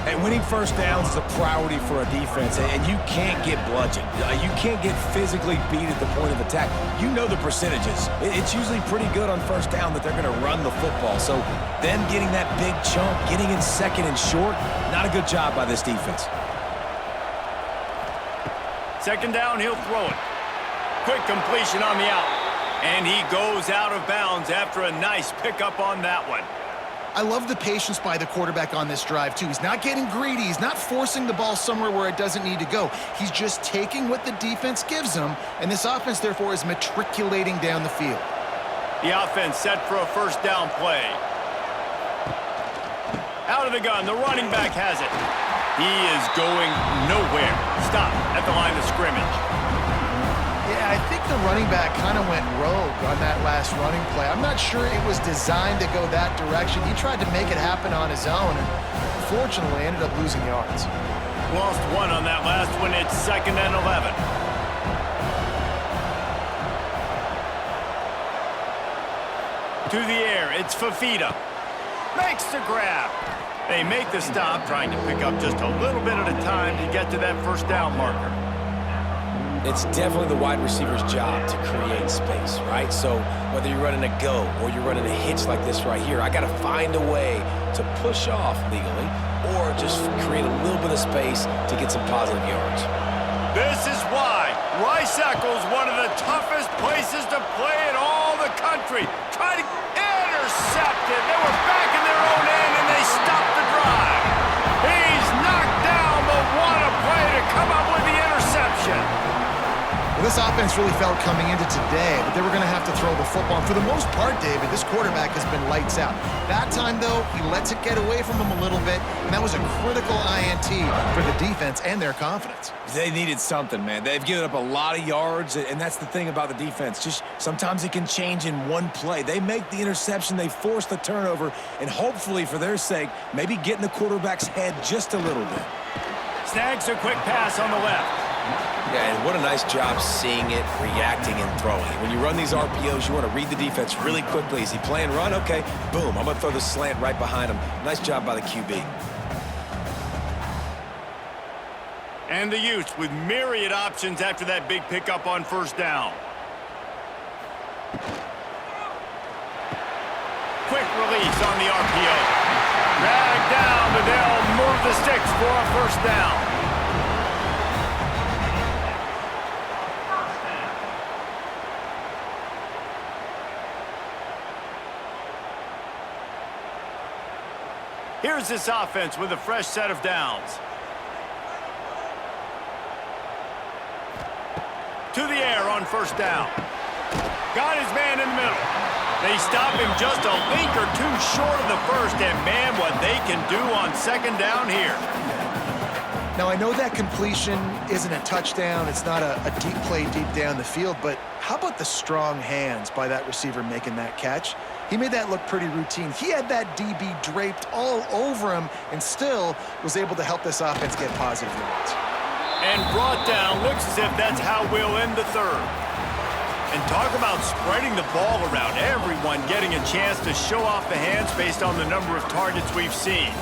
And winning 1st downs is a priority for a defense, and you can't get bludgeoned. You can't get physically beat at the point of attack. You know the percentages. It's usually pretty good on 1st down that they're going to run the football. So them getting that big chunk, getting in 2nd and short, not a good job by this defense. 2nd down, he'll throw it. Quick completion on the out. And he goes out of bounds after a nice pickup on that one. I love the patience by the quarterback on this drive, too. He's not getting greedy. He's not forcing the ball somewhere where it doesn't need to go. He's just taking what the defense gives him, and this offense, therefore, is matriculating down the field. The offense set for a 1st down play. Out of the gun, the running back has it. He is going nowhere. Stop at the line of scrimmage. Yeah, I think the running back kind of went rogue on that last running play. I'm not sure it was designed to go that direction. He tried to make it happen on his own and unfortunately ended up losing yards. Lost 1 on that last one. It's 2nd and 11. To the air, it's Fafita. Makes the grab. They make the stop, trying to pick up just a little bit at a time to get to that 1st down marker. It's definitely the wide receiver's job to create space, right? So whether you're running a go or you're running a hitch like this right here, I got to find a way to push off legally or just create a little bit of space to get some positive yards. This is why Rice-Eccles, one of the toughest places to play in all the country. Try to intercept it. They were back in their own end and they stopped the drive. He's knocked down, but what a play to come up with the interception. Well, this offense really felt coming into today that they were going to have to throw the football. And for the most part, David, this quarterback has been lights out. That time, though, he lets it get away from him a little bit, and that was a critical INT for the defense and their confidence. They needed something, man. They've given up a lot of yards, and that's the thing about the defense. Just sometimes it can change in one play. They make the interception, they force the turnover, and hopefully, for their sake, maybe get in the quarterback's head just a little bit. Snags a quick pass on the left. Yeah, and what a nice job seeing it, reacting, and throwing it. When you run these RPOs, you want to read the defense really quickly. Is he playing run? Okay, boom. I'm going to throw the slant right behind him. Nice job by the QB. And the Utes with myriad options after that big pickup on 1st down. Quick release on the RPO. Dragged down, but they'll move the sticks for a 1st down. Here's this offense with a fresh set of downs. To the air on 1st down. Got his man in the middle. They stop him just a link or two short of the first, and man, what they can do on second down here. Now, I know that completion isn't a touchdown. It's not a deep play deep down the field, but how about the strong hands by that receiver making that catch? He made that look pretty routine. He had that DB draped all over him and still was able to help this offense get positive yards. And brought down. Looks as if that's how we'll end the third. And talk about spreading the ball around. Everyone getting a chance to show off the hands based on the number of targets we've seen.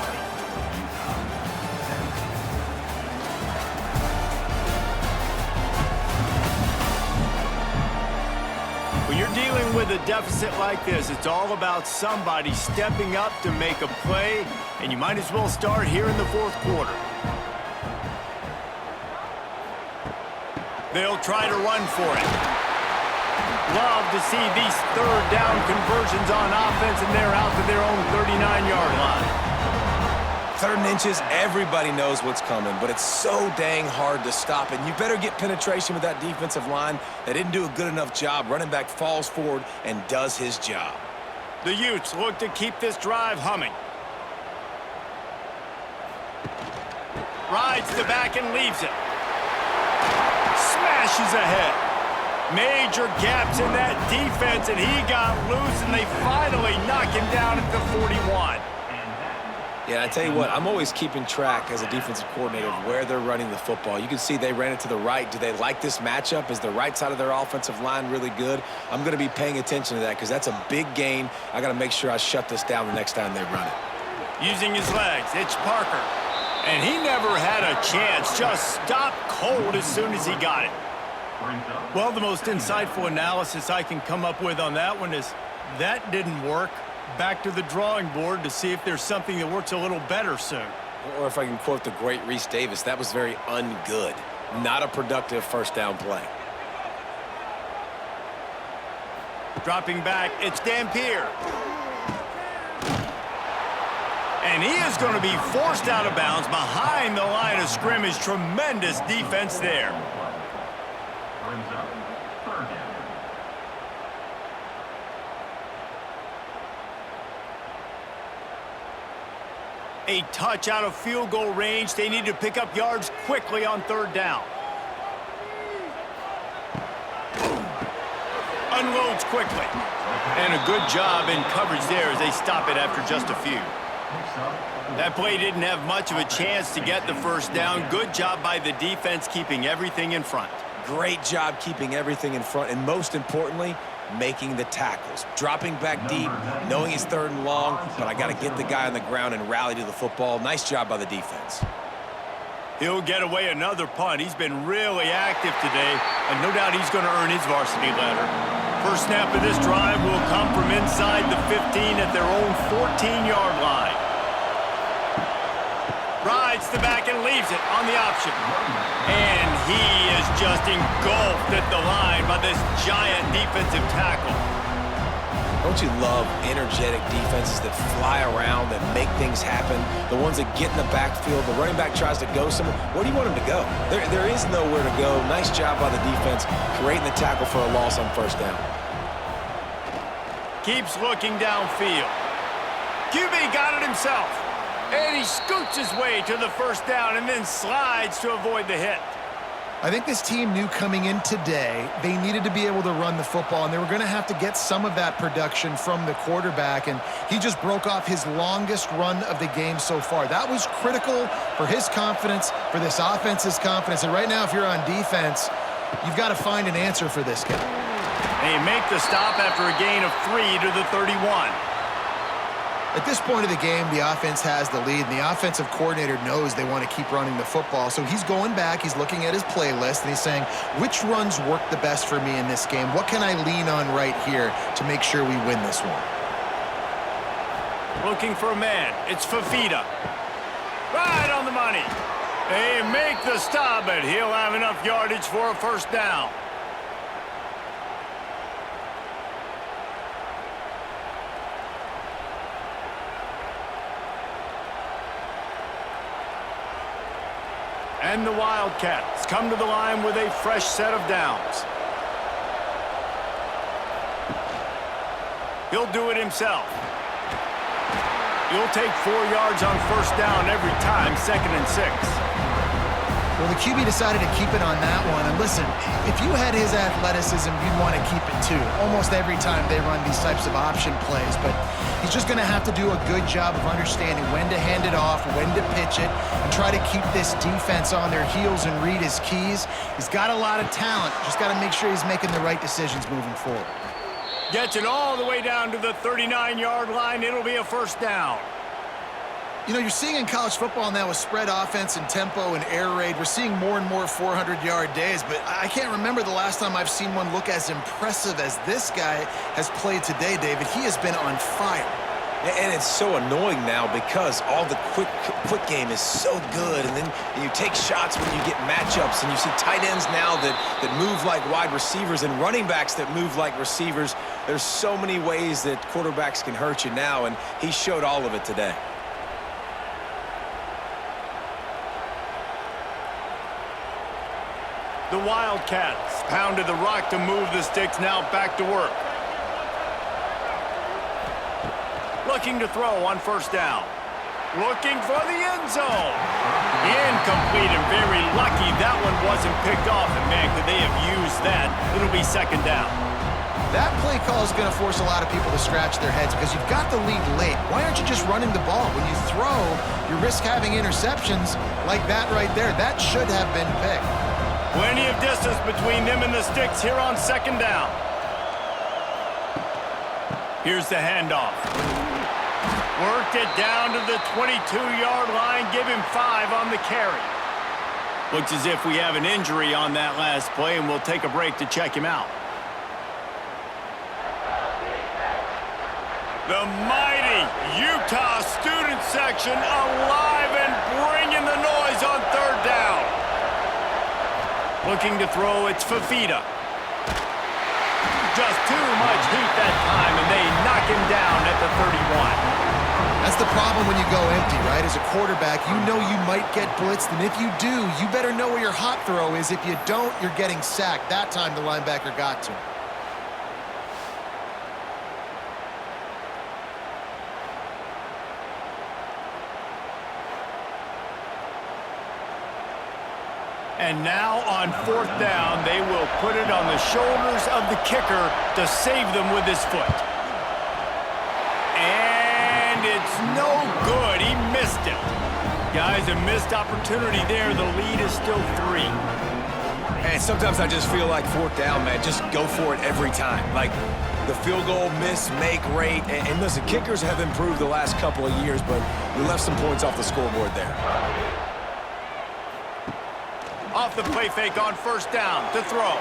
When you're dealing with a deficit like this, it's all about somebody stepping up to make a play, and you might as well start here in the fourth quarter. They'll try to run for it. Love to see these third down conversions on offense, and they're out to their own 39-yard line. 3rd and inches, everybody knows what's coming, but it's so dang hard to stop it. And you better get penetration with that defensive line. They didn't do a good enough job. Running back falls forward and does his job. The Utes look to keep this drive humming. Rides the back and leaves it. Smashes ahead. Major gaps in that defense, and he got loose, and they finally knock him down at the 41. Yeah, I tell you what, I'm always keeping track as a defensive coordinator of where they're running the football. You can see they ran it to the right. Do they like this matchup? Is the right side of their offensive line really good? I'm going to be paying attention to that because that's a big gain. I got to make sure I shut this down the next time they run it. Using his legs, it's Parker. And he never had a chance, just stopped cold as soon as he got it. Well, the most insightful analysis I can come up with on that one is that didn't work. Back to the drawing board to see if there's something that works a little better soon. Or if I can quote the great Reese Davis, that was very ungood. Not a productive first down play. Dropping back, it's Dampier. And he is going to be forced out of bounds behind the line of scrimmage. Tremendous defense there. A touch out of field goal range. They need to pick up yards quickly on 3rd down. Unloads quickly. And a good job in coverage there as they stop it after just a few. That play didn't have much of a chance to get the first down. Good job by the defense keeping everything in front. Great job keeping everything in front, and most importantly, making the tackles. Dropping back deep, knowing he's 3rd and long, but I got to get the guy on the ground and rally to the football. Nice job by the defense. He'll get away another punt. He's been really active today, and no doubt he's going to earn his varsity letter. First snap of this drive will come from inside the 15 at their own 14-yard line. Rides the back and leaves it on the option. And he is just engulfed at the line by this giant defensive tackle. Don't you love energetic defenses that fly around, that make things happen? The ones that get in the backfield, the running back tries to go somewhere. Where do you want him to go? There is nowhere to go. Nice job by the defense, creating the tackle for a loss on first down. Keeps looking downfield. QB got it himself. And he scoots his way to the first down and then slides to avoid the hit. I think this team knew coming in today they needed to be able to run the football, and they were going to have to get some of that production from the quarterback, and he just broke off his longest run of the game so far. That was critical for his confidence, for this offense's confidence, and right now if you're on defense, you've got to find an answer for this guy. They make the stop after a gain of 3 to the 31. At this point of the game, the offense has the lead, and the offensive coordinator knows they want to keep running the football. So he's going back, he's looking at his playlist, and he's saying, which runs work the best for me in this game? What can I lean on right here to make sure we win this one? Looking for a man. It's Fafita. Right on the money. They make the stop, but he'll have enough yardage for a first down. And the Wildcats come to the line with a fresh set of downs. He'll do it himself. He'll take 4 yards on first down every time, 2nd and 6. Well, the QB decided to keep it on that one. And listen, if you had his athleticism, you'd want to keep it too. Almost every time they run these types of option plays. But he's just going to have to do a good job of understanding when to hand it off, when to pitch it, and try to keep this defense on their heels and read his keys. He's got a lot of talent. Just got to make sure he's making the right decisions moving forward. Gets it all the way down to the 39-yard line. It'll be a first down. You know, you're seeing in college football now with spread offense and tempo and air raid, we're seeing more and more 400-yard days, but I can't remember the last time I've seen one look as impressive as this guy has played today, David. He has been on fire. And it's so annoying now because all the quick game is so good, and then you take shots when you get matchups, and you see tight ends now that move like wide receivers and running backs that move like receivers. There's so many ways that quarterbacks can hurt you now, and he showed all of it today. The Wildcats pounded the rock to move the sticks, now back to work. Looking to throw on first down. Looking for the end zone. Incomplete, and very lucky that one wasn't picked off. And man, could they have used that? It'll be 2nd down. That play call is going to force a lot of people to scratch their heads because you've got the lead late. Why aren't you just running the ball? When you throw, you risk having interceptions like that right there. That should have been picked. Plenty of distance between them and the sticks here on 2nd down. Here's the handoff. Worked it down to the 22-yard line. Give him 5 on the carry. Looks as if we have an injury on that last play, and we'll take a break to check him out. The mighty Utah student section alive and bringing the noise on 3rd down. Looking to throw, it's Fafita. Just too much heat that time, and they knock him down at the 31. That's the problem when you go empty, right? As a quarterback, you know you might get blitzed, and if you do, you better know where your hot throw is. If you don't, you're getting sacked. That time the linebacker got to him. And now on 4th down, they will put it on the shoulders of the kicker to save them with his foot. And it's no good. He missed it. Guys, a missed opportunity there. The lead is still 3. And sometimes I just feel like 4th down, man, just go for it every time. Like the field goal, miss, make rate. And listen, kickers have improved the last couple of years, but we left some points off the scoreboard there. Off the play fake on 1st down to throw.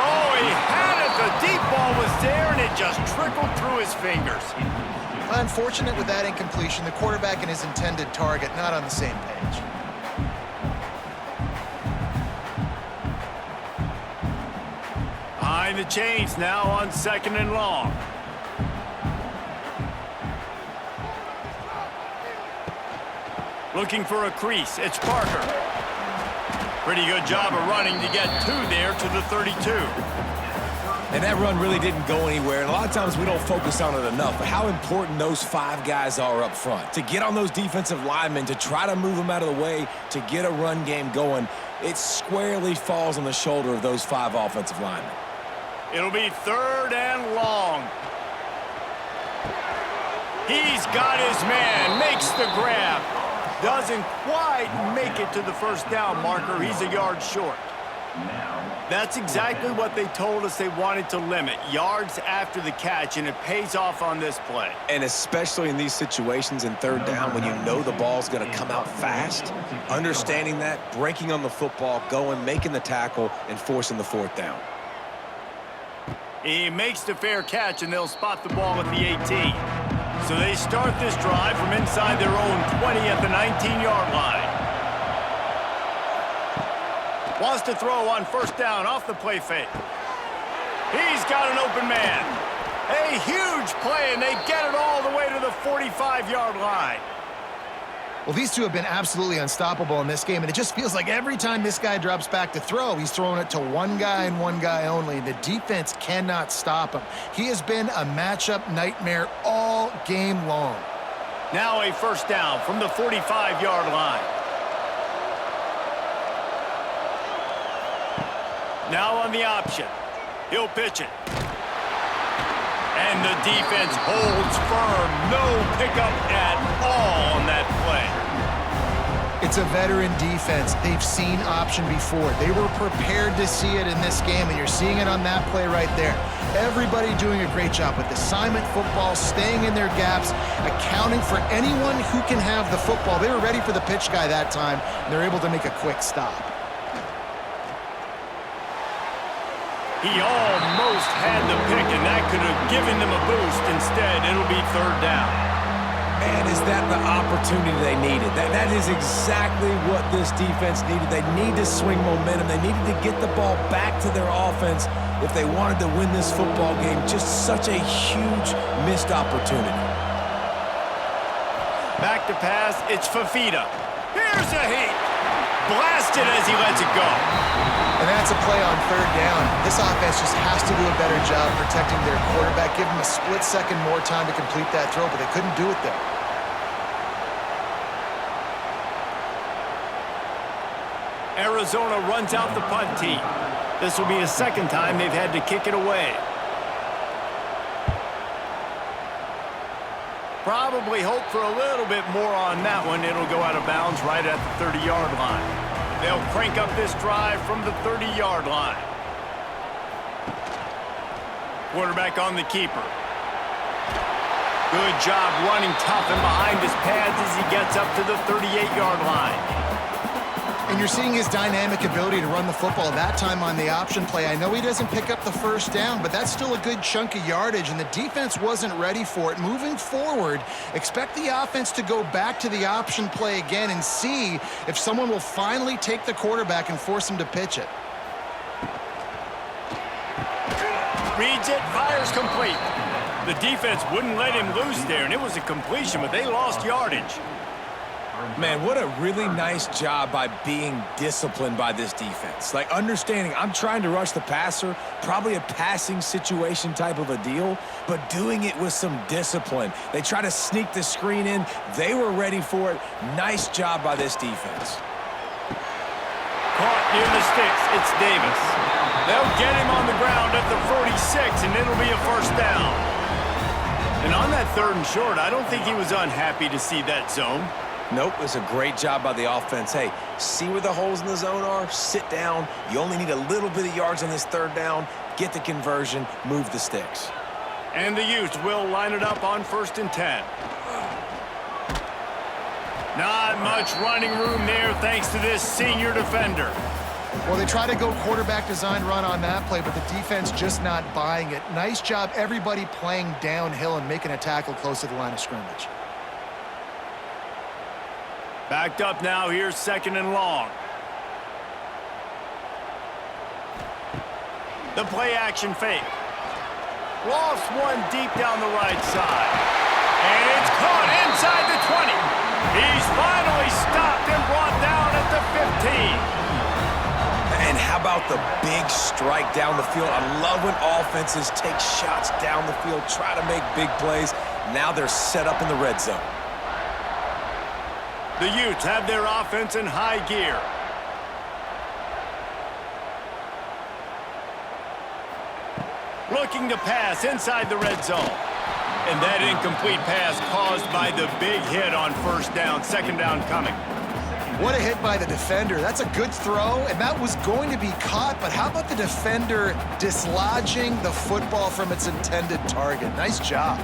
Oh, he had it. The deep ball was there, and it just trickled through his fingers. Unfortunate with that incompletion. The quarterback and his intended target not on the same page. Behind the chains now on 2nd and long. Looking for a crease. It's Parker. Pretty good job of running to get 2 there to the 32. And that run really didn't go anywhere. And a lot of times we don't focus on it enough, but how important those 5 guys are up front. To get on those defensive linemen, to try to move them out of the way, to get a run game going, it squarely falls on the shoulder of those 5 offensive linemen. It'll be 3rd and long. He's got his man, makes the grab. Doesn't quite make it to the 1st down marker. He's a yard short. That's exactly what they told us they wanted to limit. Yards after the catch, and it pays off on this play. And especially in these situations in 3rd down when you know the ball's going to come out fast, understanding that, breaking on the football, going, making the tackle, and forcing the 4th down. He makes the fair catch, and they'll spot the ball at the 18. So they start this drive from inside their own 20 at the 19-yard line. Wants to throw on 1st down off the play fake. He's got an open man. A huge play, and they get it all the way to the 45-yard line. Well, these two have been absolutely unstoppable in this game, and it just feels like every time this guy drops back to throw, he's throwing it to one guy and one guy only. The defense cannot stop him. He has been a matchup nightmare all game long. Now a first down from the 45-yard line. Now on the option. He'll pitch it. And the defense holds firm. No pickup at all on that play. It's a veteran defense. They've seen option before. They were prepared to see it in this game, and you're seeing it on that play right there. Everybody doing a great job with assignment football, staying in their gaps, accounting for anyone who can have the football. They were ready for the pitch guy that time, and they're able to make a quick stop. He almost had the pick, and that could have given them a boost. Instead, it'll be third down. Man, is that the opportunity they needed? That is exactly what this defense needed. They need to swing momentum. They needed to get the ball back to their offense if they wanted to win this football game. Just such a huge missed opportunity. Back to pass, it's Fafita. Here's a heat. Blasted as he lets it go. And that's a play on third down. This offense just has to do a better job protecting their quarterback. Give him a split second more time to complete that throw, but they couldn't do it there. Arizona runs out the punt team. This will be a second time they've had to kick it away. Probably hope for a little bit more on that one. It'll go out of bounds right at the 30-yard line. They'll crank up this drive from the 30-yard line. Quarterback on the keeper. Good job running tough and behind his pads as he gets up to the 38-yard line. And you're seeing his dynamic ability to run the football that time on the option play. I know he doesn't pick up the first down, but that's still a good chunk of yardage, and the defense wasn't ready for it. Moving forward, expect the offense to go back to the option play again and see if someone will finally take the quarterback and force him to pitch it. Reads it, fires complete. The defense wouldn't let him loose there, and it was a completion, but they lost yardage. Man, what a really nice job by being disciplined by this defense. Like, understanding I'm trying to rush the passer, probably a passing situation type of a deal, but doing it with some discipline. They try to sneak the screen in. They were ready for it. Nice job by this defense. Caught near the sticks. It's Davis. They'll get him on the ground at the 46, and it'll be a first down. And on that third and short, I don't think he was unhappy to see that zone. Nope, it was a great job by the offense. Hey, see where the holes in the zone are? Sit down. You only need a little bit of yards on this third down. Get the conversion. Move the sticks. And the Utes will line it up on 1st and 10. Not much running room there thanks to this senior defender. Well, they try to go quarterback design run on that play, but the defense just not buying it. Nice job everybody playing downhill and making a tackle close to the line of scrimmage. Backed up now, here's 2nd and long. The play action fake. Lost one deep down the right side. And it's caught inside the 20. He's finally stopped and brought down at the 15. And how about the big strike down the field? I love when offenses take shots down the field, try to make big plays. Now they're set up in the red zone. The Utes have their offense in high gear. Looking to pass inside the red zone. And that incomplete pass caused by the big hit on 1st down, 2nd down coming. What a hit by the defender. That's a good throw, and that was going to be caught, but how about the defender dislodging the football from its intended target? Nice job.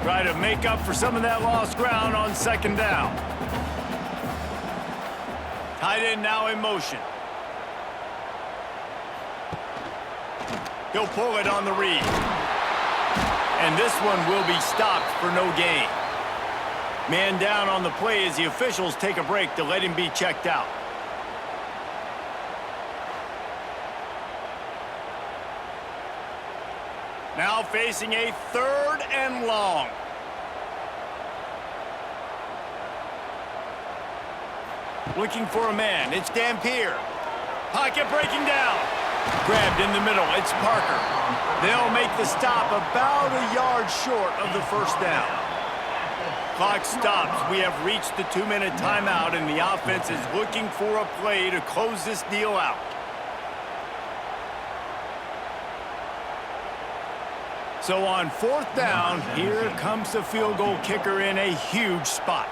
Try to make up for some of that lost ground on 2nd down. Tight end now in motion. He'll pull it on the read. And this one will be stopped for no gain. Man down on the play as the officials take a break to let him be checked out. Now facing a 3rd and long. Looking for a man. It's Dampier. Pocket breaking down. Grabbed in the middle. It's Parker. They'll make the stop about a yard short of the first down. Clock stops. We have reached the 2-minute timeout, and the offense is looking for a play to close this deal out. So on 4th down, here comes the field goal kicker in a huge spot.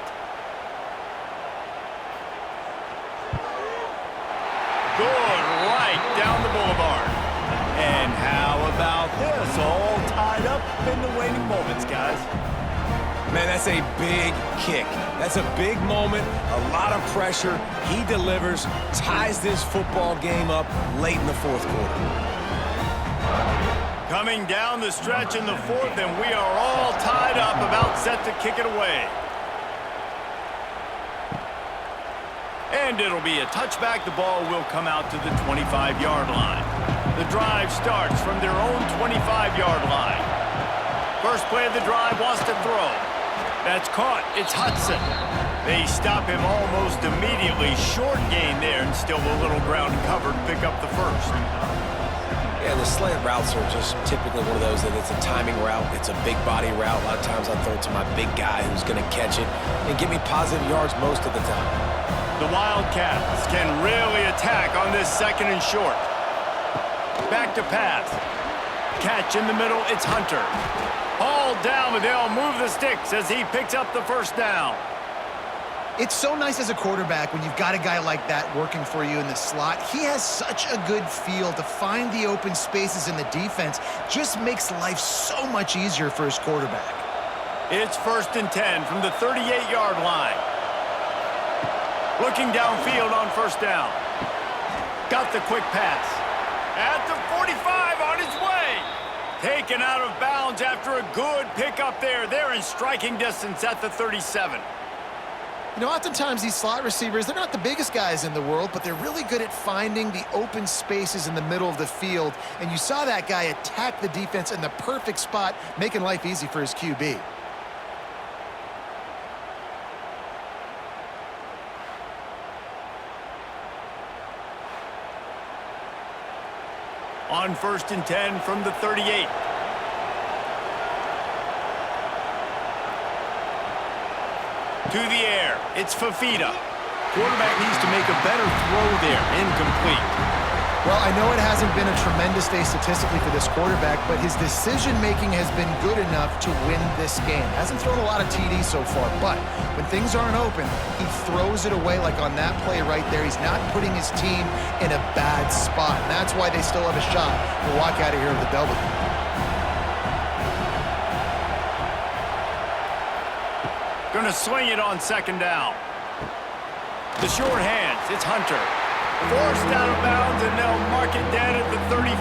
Good right down the boulevard. And how about this? All tied up in the waning moments, guys. Man, that's a big kick. That's a big moment, a lot of pressure. He delivers, ties this football game up late in the 4th quarter. Coming down the stretch in the 4th, and we are all tied up, about set to kick it away. And it'll be a touchback. The ball will come out to the 25-yard line. The drive starts from their own 25-yard line. First play of the drive wants to throw. That's caught. It's Hudson. They stop him almost immediately. Short gain there, and still a little ground cover to pick up the first. Yeah, the slant routes are just typically one of those that it's a timing route. It's a big body route. A lot of times I throw it to my big guy who's going to catch it and give me positive yards most of the time. The Wildcats can really attack on this 2nd and short. Back to pass. Catch in the middle. It's Hunter. All down, but they'll move the sticks as he picks up the first down. It's so nice as a quarterback when you've got a guy like that working for you in the slot. He has such a good feel to find the open spaces in the defense. Just makes life so much easier for his quarterback. It's 1st and 10 from the 38-yard line. Looking downfield on 1st down. Got the quick pass. At the 45 on his way. Taken out of bounds after a good pickup there. They're in striking distance at the 37. You know, oftentimes these slot receivers, they're not the biggest guys in the world, but they're really good at finding the open spaces in the middle of the field. And you saw that guy attack the defense in the perfect spot, making life easy for his QB. On 1st and 10 from the 38. To the air. It's Fafita. Quarterback needs to make a better throw there. Incomplete. Well, I know it hasn't been a tremendous day statistically for this quarterback, but his decision-making has been good enough to win this game. Hasn't thrown a lot of TDs so far, but when things aren't open, he throws it away like on that play right there. He's not putting his team in a bad spot, and that's why they still have a shot to walk out of here with a W. Gonna swing it on 2nd down. The short hands. It's Hunter. Forced out of bounds, and they'll mark it down at the 34.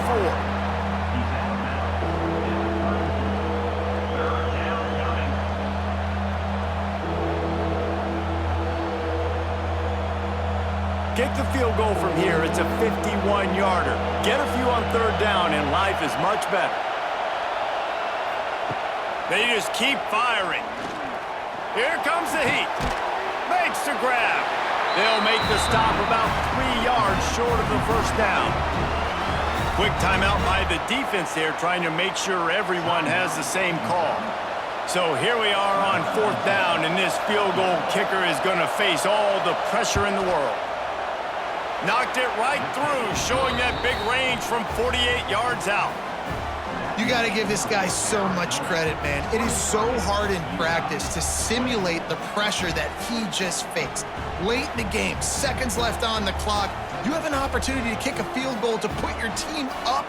Kick the field goal from here. It's a 51-yarder. Get a few on 3rd down, and life is much better. They just keep firing. Here comes the heat. Makes the grab. They'll make the stop about 3 yards short of the first down. Quick timeout by the defense there, trying to make sure everyone has the same call. So here we are on 4th down, and this field goal kicker is going to face all the pressure in the world. Knocked it right through, showing that big range from 48 yards out. You got to give this guy so much credit, man. It is so hard in practice to simulate the pressure that he just faced. Late in the game, seconds left on the clock, you have an opportunity to kick a field goal to put your team up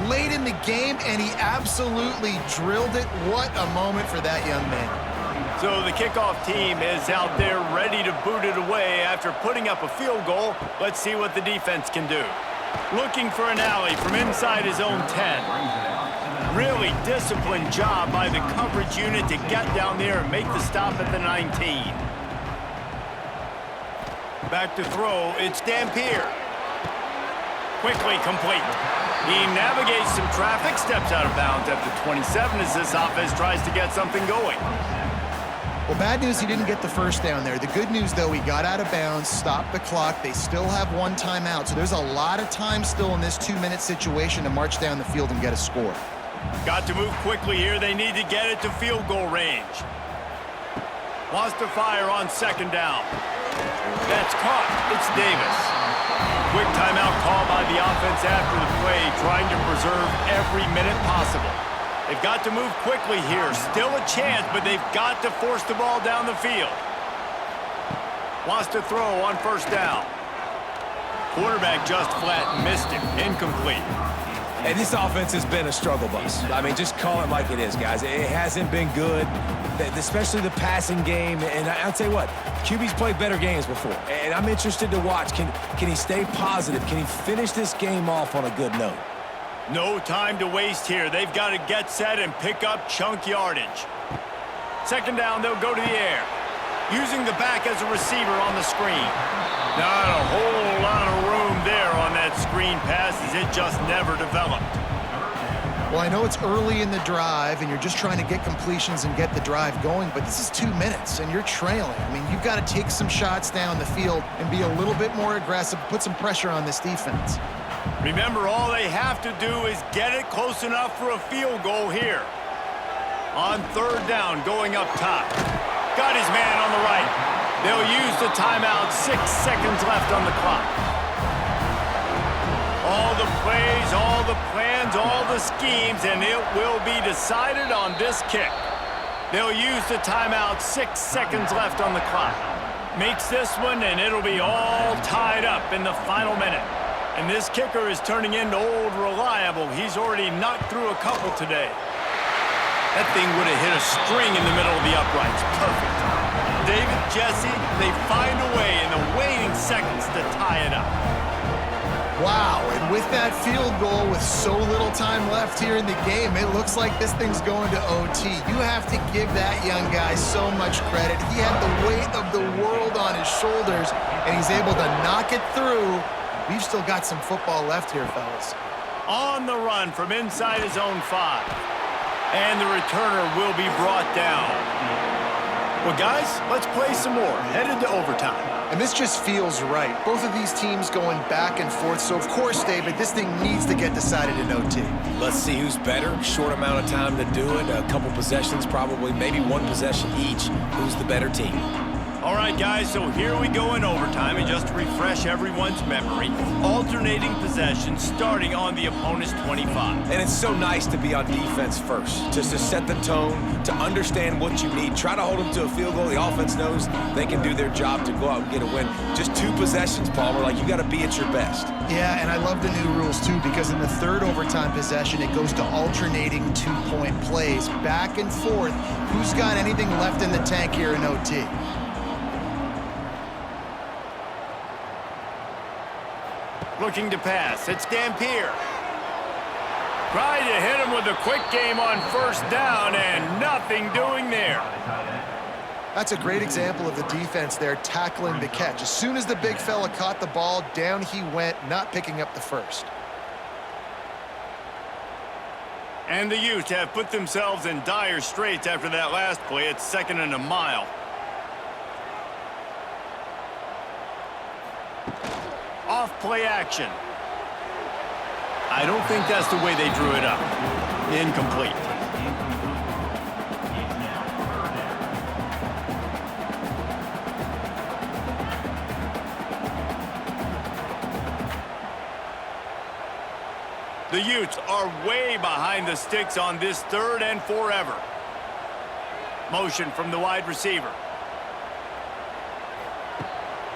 late in the game, and he absolutely drilled it. What a moment for that young man. So the kickoff team is out there ready to boot it away after putting up a field goal. Let's see what the defense can do. Looking for an alley from inside his own 10. Really disciplined job by the coverage unit to get down there and make the stop at the 19. Back to throw, it's Dampier. Quickly complete. He navigates some traffic, steps out of bounds at the 27 as this offense tries to get something going. Well, bad news, he didn't get the first down there. The good news, though, he got out of bounds, stopped the clock. They still have one timeout, so there's a lot of time still in this 2-minute situation to march down the field and get a score. Got to move quickly here. They need to get it to field goal range. Wants to fire on second down. That's caught. It's Davis. Quick timeout call by the offense after the play, trying to preserve every minute possible. They've got to move quickly here. Still a chance, but they've got to force the ball down the field. Wants to throw on first down. Quarterback just flat missed it. Incomplete. And this offense has been a struggle bus. I mean, just call it like it is, guys. It hasn't been good, especially the passing game. And I'll tell you what, QB's played better games before. And I'm interested to watch. Can he stay positive? Can he finish this game off on a good note? No time to waste here. They've got to get set and pick up chunk yardage. Second down, they'll go to the air. Using the back as a receiver on the screen. Not a whole lot of room there on that screen pass as it just never developed. Well, I know it's early in the drive, and you're just trying to get completions and get the drive going, but this is 2 minutes, and you're trailing. I mean, you've got to take some shots down the field and be a little bit more aggressive, put some pressure on this defense. Remember, all they have to do is get it close enough for a field goal here. On third down, going up top. Got his man on the right. They'll use the timeout. 6 seconds left on the clock. All the plays, all the plans, all the schemes, and it will be decided on this kick. They'll use the timeout. 6 seconds left on the clock. Makes this one, and it'll be all tied up in the final minute. And this kicker is turning into old reliable. He's already knocked through a couple today. That thing would have hit a string in the middle of the uprights. Perfect. David, Jesse, they find a way in the waning seconds to tie it up. Wow, and with that field goal with so little time left here in the game, it looks like this thing's going to OT. You have to give that young guy so much credit. He had the weight of the world on his shoulders, and he's able to knock it through. We've still got some football left here, fellas. On the run from inside his own 5. And the returner will be brought down. Well, guys, let's play some more. Headed to overtime. And this just feels right. Both of these teams going back and forth. So, of course, David, this thing needs to get decided in OT. Let's see who's better. Short amount of time to do it. A couple possessions, probably maybe one possession each. Who's the better team? All right, guys, so here we go in overtime, and just to refresh everyone's memory, alternating possessions starting on the opponent's 25. And it's so nice to be on defense first, just to set the tone, to understand what you need. Try to hold them to a field goal. The offense knows they can do their job to go out and get a win. Just 2 possessions, Palmer, like you got to be at your best. Yeah, and I love the new rules, too, because in the third overtime possession, it goes to alternating 2-point plays, back and forth. Who's got anything left in the tank here in OT? Looking to pass. It's Dampier. Tried to hit him with a quick game on first down, and nothing doing there. That's a great example of the defense there tackling the catch. As soon as the big fella caught the ball, down he went, not picking up the first. And the Utes have put themselves in dire straits after that last play. It's 2nd and a mile. Off play action. I don't think that's the way they drew it up. Incomplete. The Utes are way behind the sticks on this 3rd and forever. Motion from the wide receiver.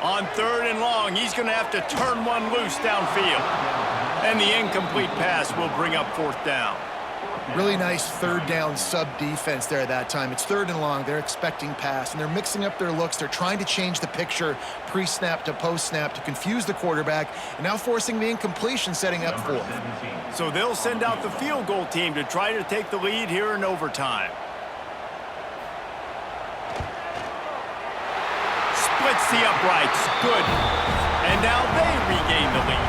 On 3rd and long, he's going to have to turn one loose downfield. And the incomplete pass will bring up 4th down. Really nice 3rd down sub-defense there that time. It's 3rd and long. They're expecting pass, and they're mixing up their looks. They're trying to change the picture pre-snap to post-snap to confuse the quarterback, and now forcing the incompletion, setting up 4th. So they'll send out the field goal team to try to take the lead here in overtime. Splits the uprights. Good. And now they regain the lead.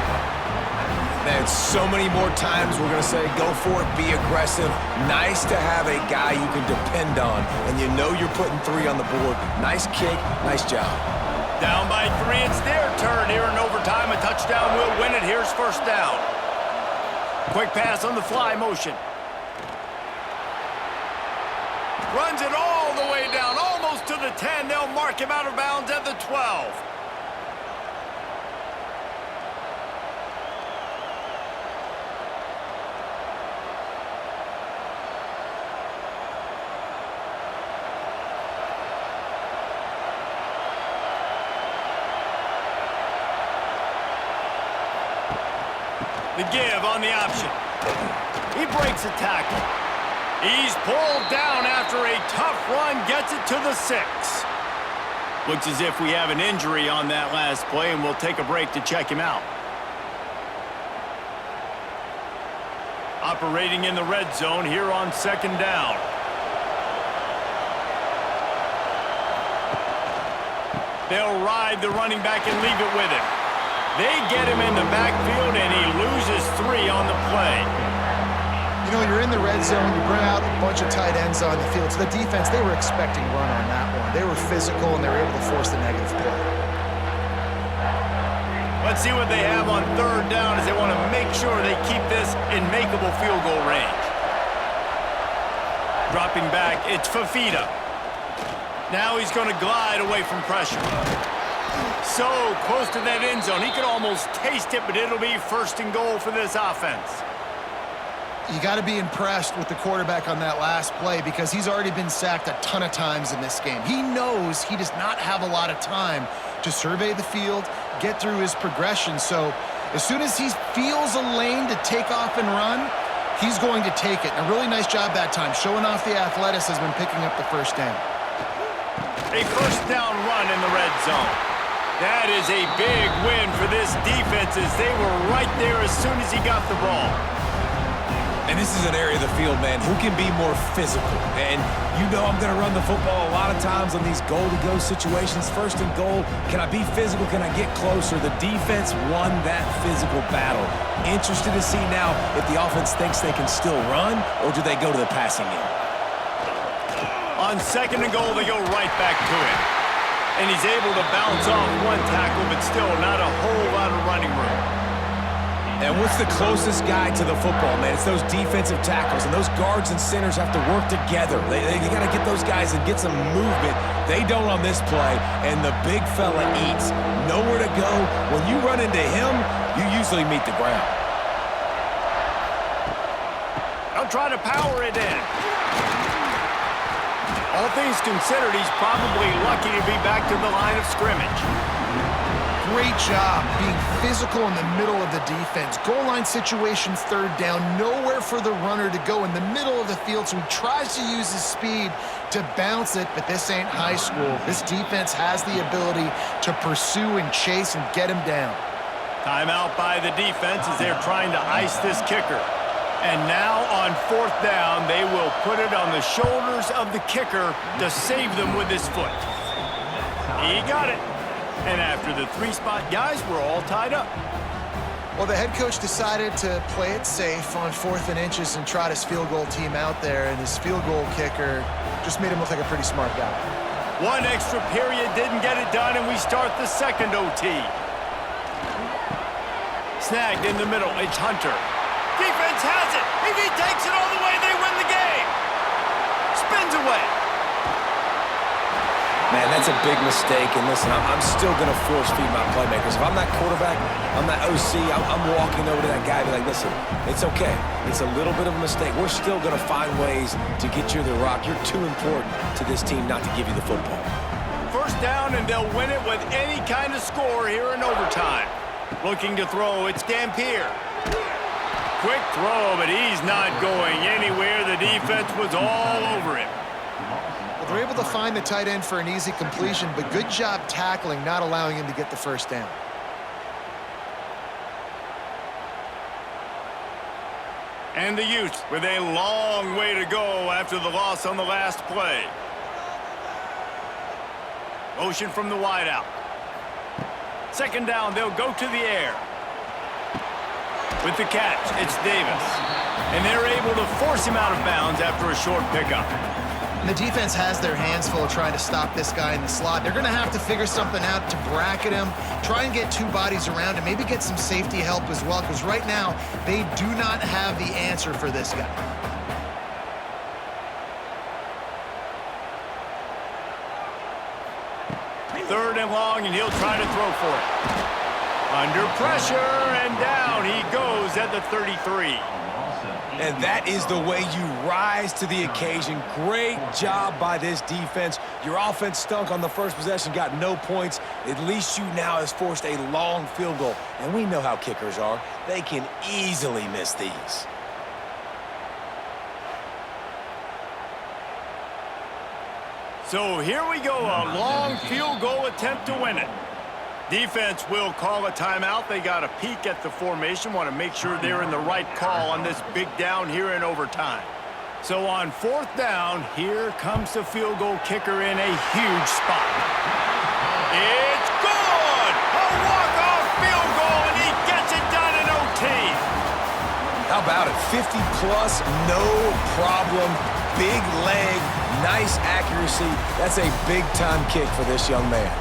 Man, so many more times we're going to say go for it, be aggressive. Nice to have a guy you can depend on, and you know you're putting 3 on the board. Nice kick, nice job. Down by 3, it's their turn here in overtime. A touchdown will win it. Here's first down. Quick pass on the fly motion. Runs it all the way down, almost to the 10. They'll mark him out of bounds at the 12. The give on the option. He breaks a tackle. He's pulled down after a tough run, gets it to the 6. Looks as if we have an injury on that last play, and we'll take a break to check him out. Operating in the red zone here on second down. They'll ride the running back and leave it with him. They get him in the backfield, and he loses 3 on the play. You know, you're in the red zone, you bring out a bunch of tight ends on the field. So the defense, they were expecting run on that one. They were physical, and they were able to force the negative play. Let's see what they have on third down as they want to make sure they keep this in makeable field goal range. Dropping back, it's Fafita. Now he's going to glide away from pressure. So close to that end zone. He could almost taste it, but it'll be first and goal for this offense. You got to be impressed with the quarterback on that last play because he's already been sacked a ton of times in this game. He knows he does not have a lot of time to survey the field, get through his progression. So as soon as he feels a lane to take off and run, he's going to take it. And a really nice job that time, showing off the athleticism and picking up the first down. A first down run in the red zone. That is a big win for this defense as they were right there as soon as he got the ball. And this is an area of the field, man, who can be more physical. And you know I'm going to run the football a lot of times on these goal-to-go situations. First and goal, can I be physical? Can I get closer? The defense won that physical battle. Interested to see now if the offense thinks they can still run, or do they go to the passing game? On second and goal, they go right back to it. And he's able to bounce off one tackle, but still not a whole lot of running room. And what's the closest guy to the football, man? It's those defensive tackles, and those guards and centers have to work together. They got to get those guys and get some movement. They don't on this play, and the big fella eats. Nowhere to go. When you run into him, you usually meet the ground. I'll try to power it in. All things considered, he's probably lucky to be back to the line of scrimmage. Great job being physical in the middle of the defense. Goal line situations, third down, nowhere for the runner to go in the middle of the field, so he tries to use his speed to bounce it, but this ain't high school. This defense has the ability to pursue and chase and get him down. Timeout by the defense as they're trying to ice this kicker. And now on fourth down, they will put it on the shoulders of the kicker to save them with his foot. He got it. And after the 3-spot guys, we're all tied up. Well, the head coach decided to play it safe on 4th and inches and trot his field goal team out there, and his field goal kicker just made him look like a pretty smart guy. One extra period didn't get it done, and we start the second OT. Snagged in the middle, it's Hunter. Defense has it. If he takes it all the way, they win the game. Spins away. Man, that's a big mistake. And listen, I'm still going to force feed my playmakers. If I'm that quarterback, I'm that OC, I'm walking over to that guy and be like, listen, it's okay. It's a little bit of a mistake. We're still going to find ways to get you the rock. You're too important to this team not to give you the football. First down, and they'll win it with any kind of score here in overtime. Looking to throw, it's Dampier. Quick throw, but he's not going anywhere. The defense was all over him. Well, they're able to find the tight end for an easy completion, but good job tackling, not allowing him to get the first down. And the Utes with a long way to go after the loss on the last play. Motion from the wideout. Second down, they'll go to the air. With the catch, it's Davis. And they're able to force him out of bounds after a short pickup. And the defense has their hands full trying to stop this guy in the slot. They're going to have to figure something out to bracket him, try and get two bodies around him, maybe get some safety help as well, because right now they do not have the answer for this guy. Third and long, and he'll try to throw for it. Under pressure, and down he goes at the 33. And that is the way you rise to the occasion. Great job by this defense. Your offense stunk on the first possession, got no points. At least you now has forced a long field goal. And we know how kickers are. They can easily miss these. So here we go, a long field goal attempt to win it. Defense will call a timeout. They got a peek at the formation, want to make sure they're in the right call on this big down here in overtime. So on fourth down, here comes the field goal kicker in a huge spot. It's good! A walk-off field goal, and he gets it done in OT. How about it? 50-plus, no problem. Big leg, nice accuracy. That's a big-time kick for this young man.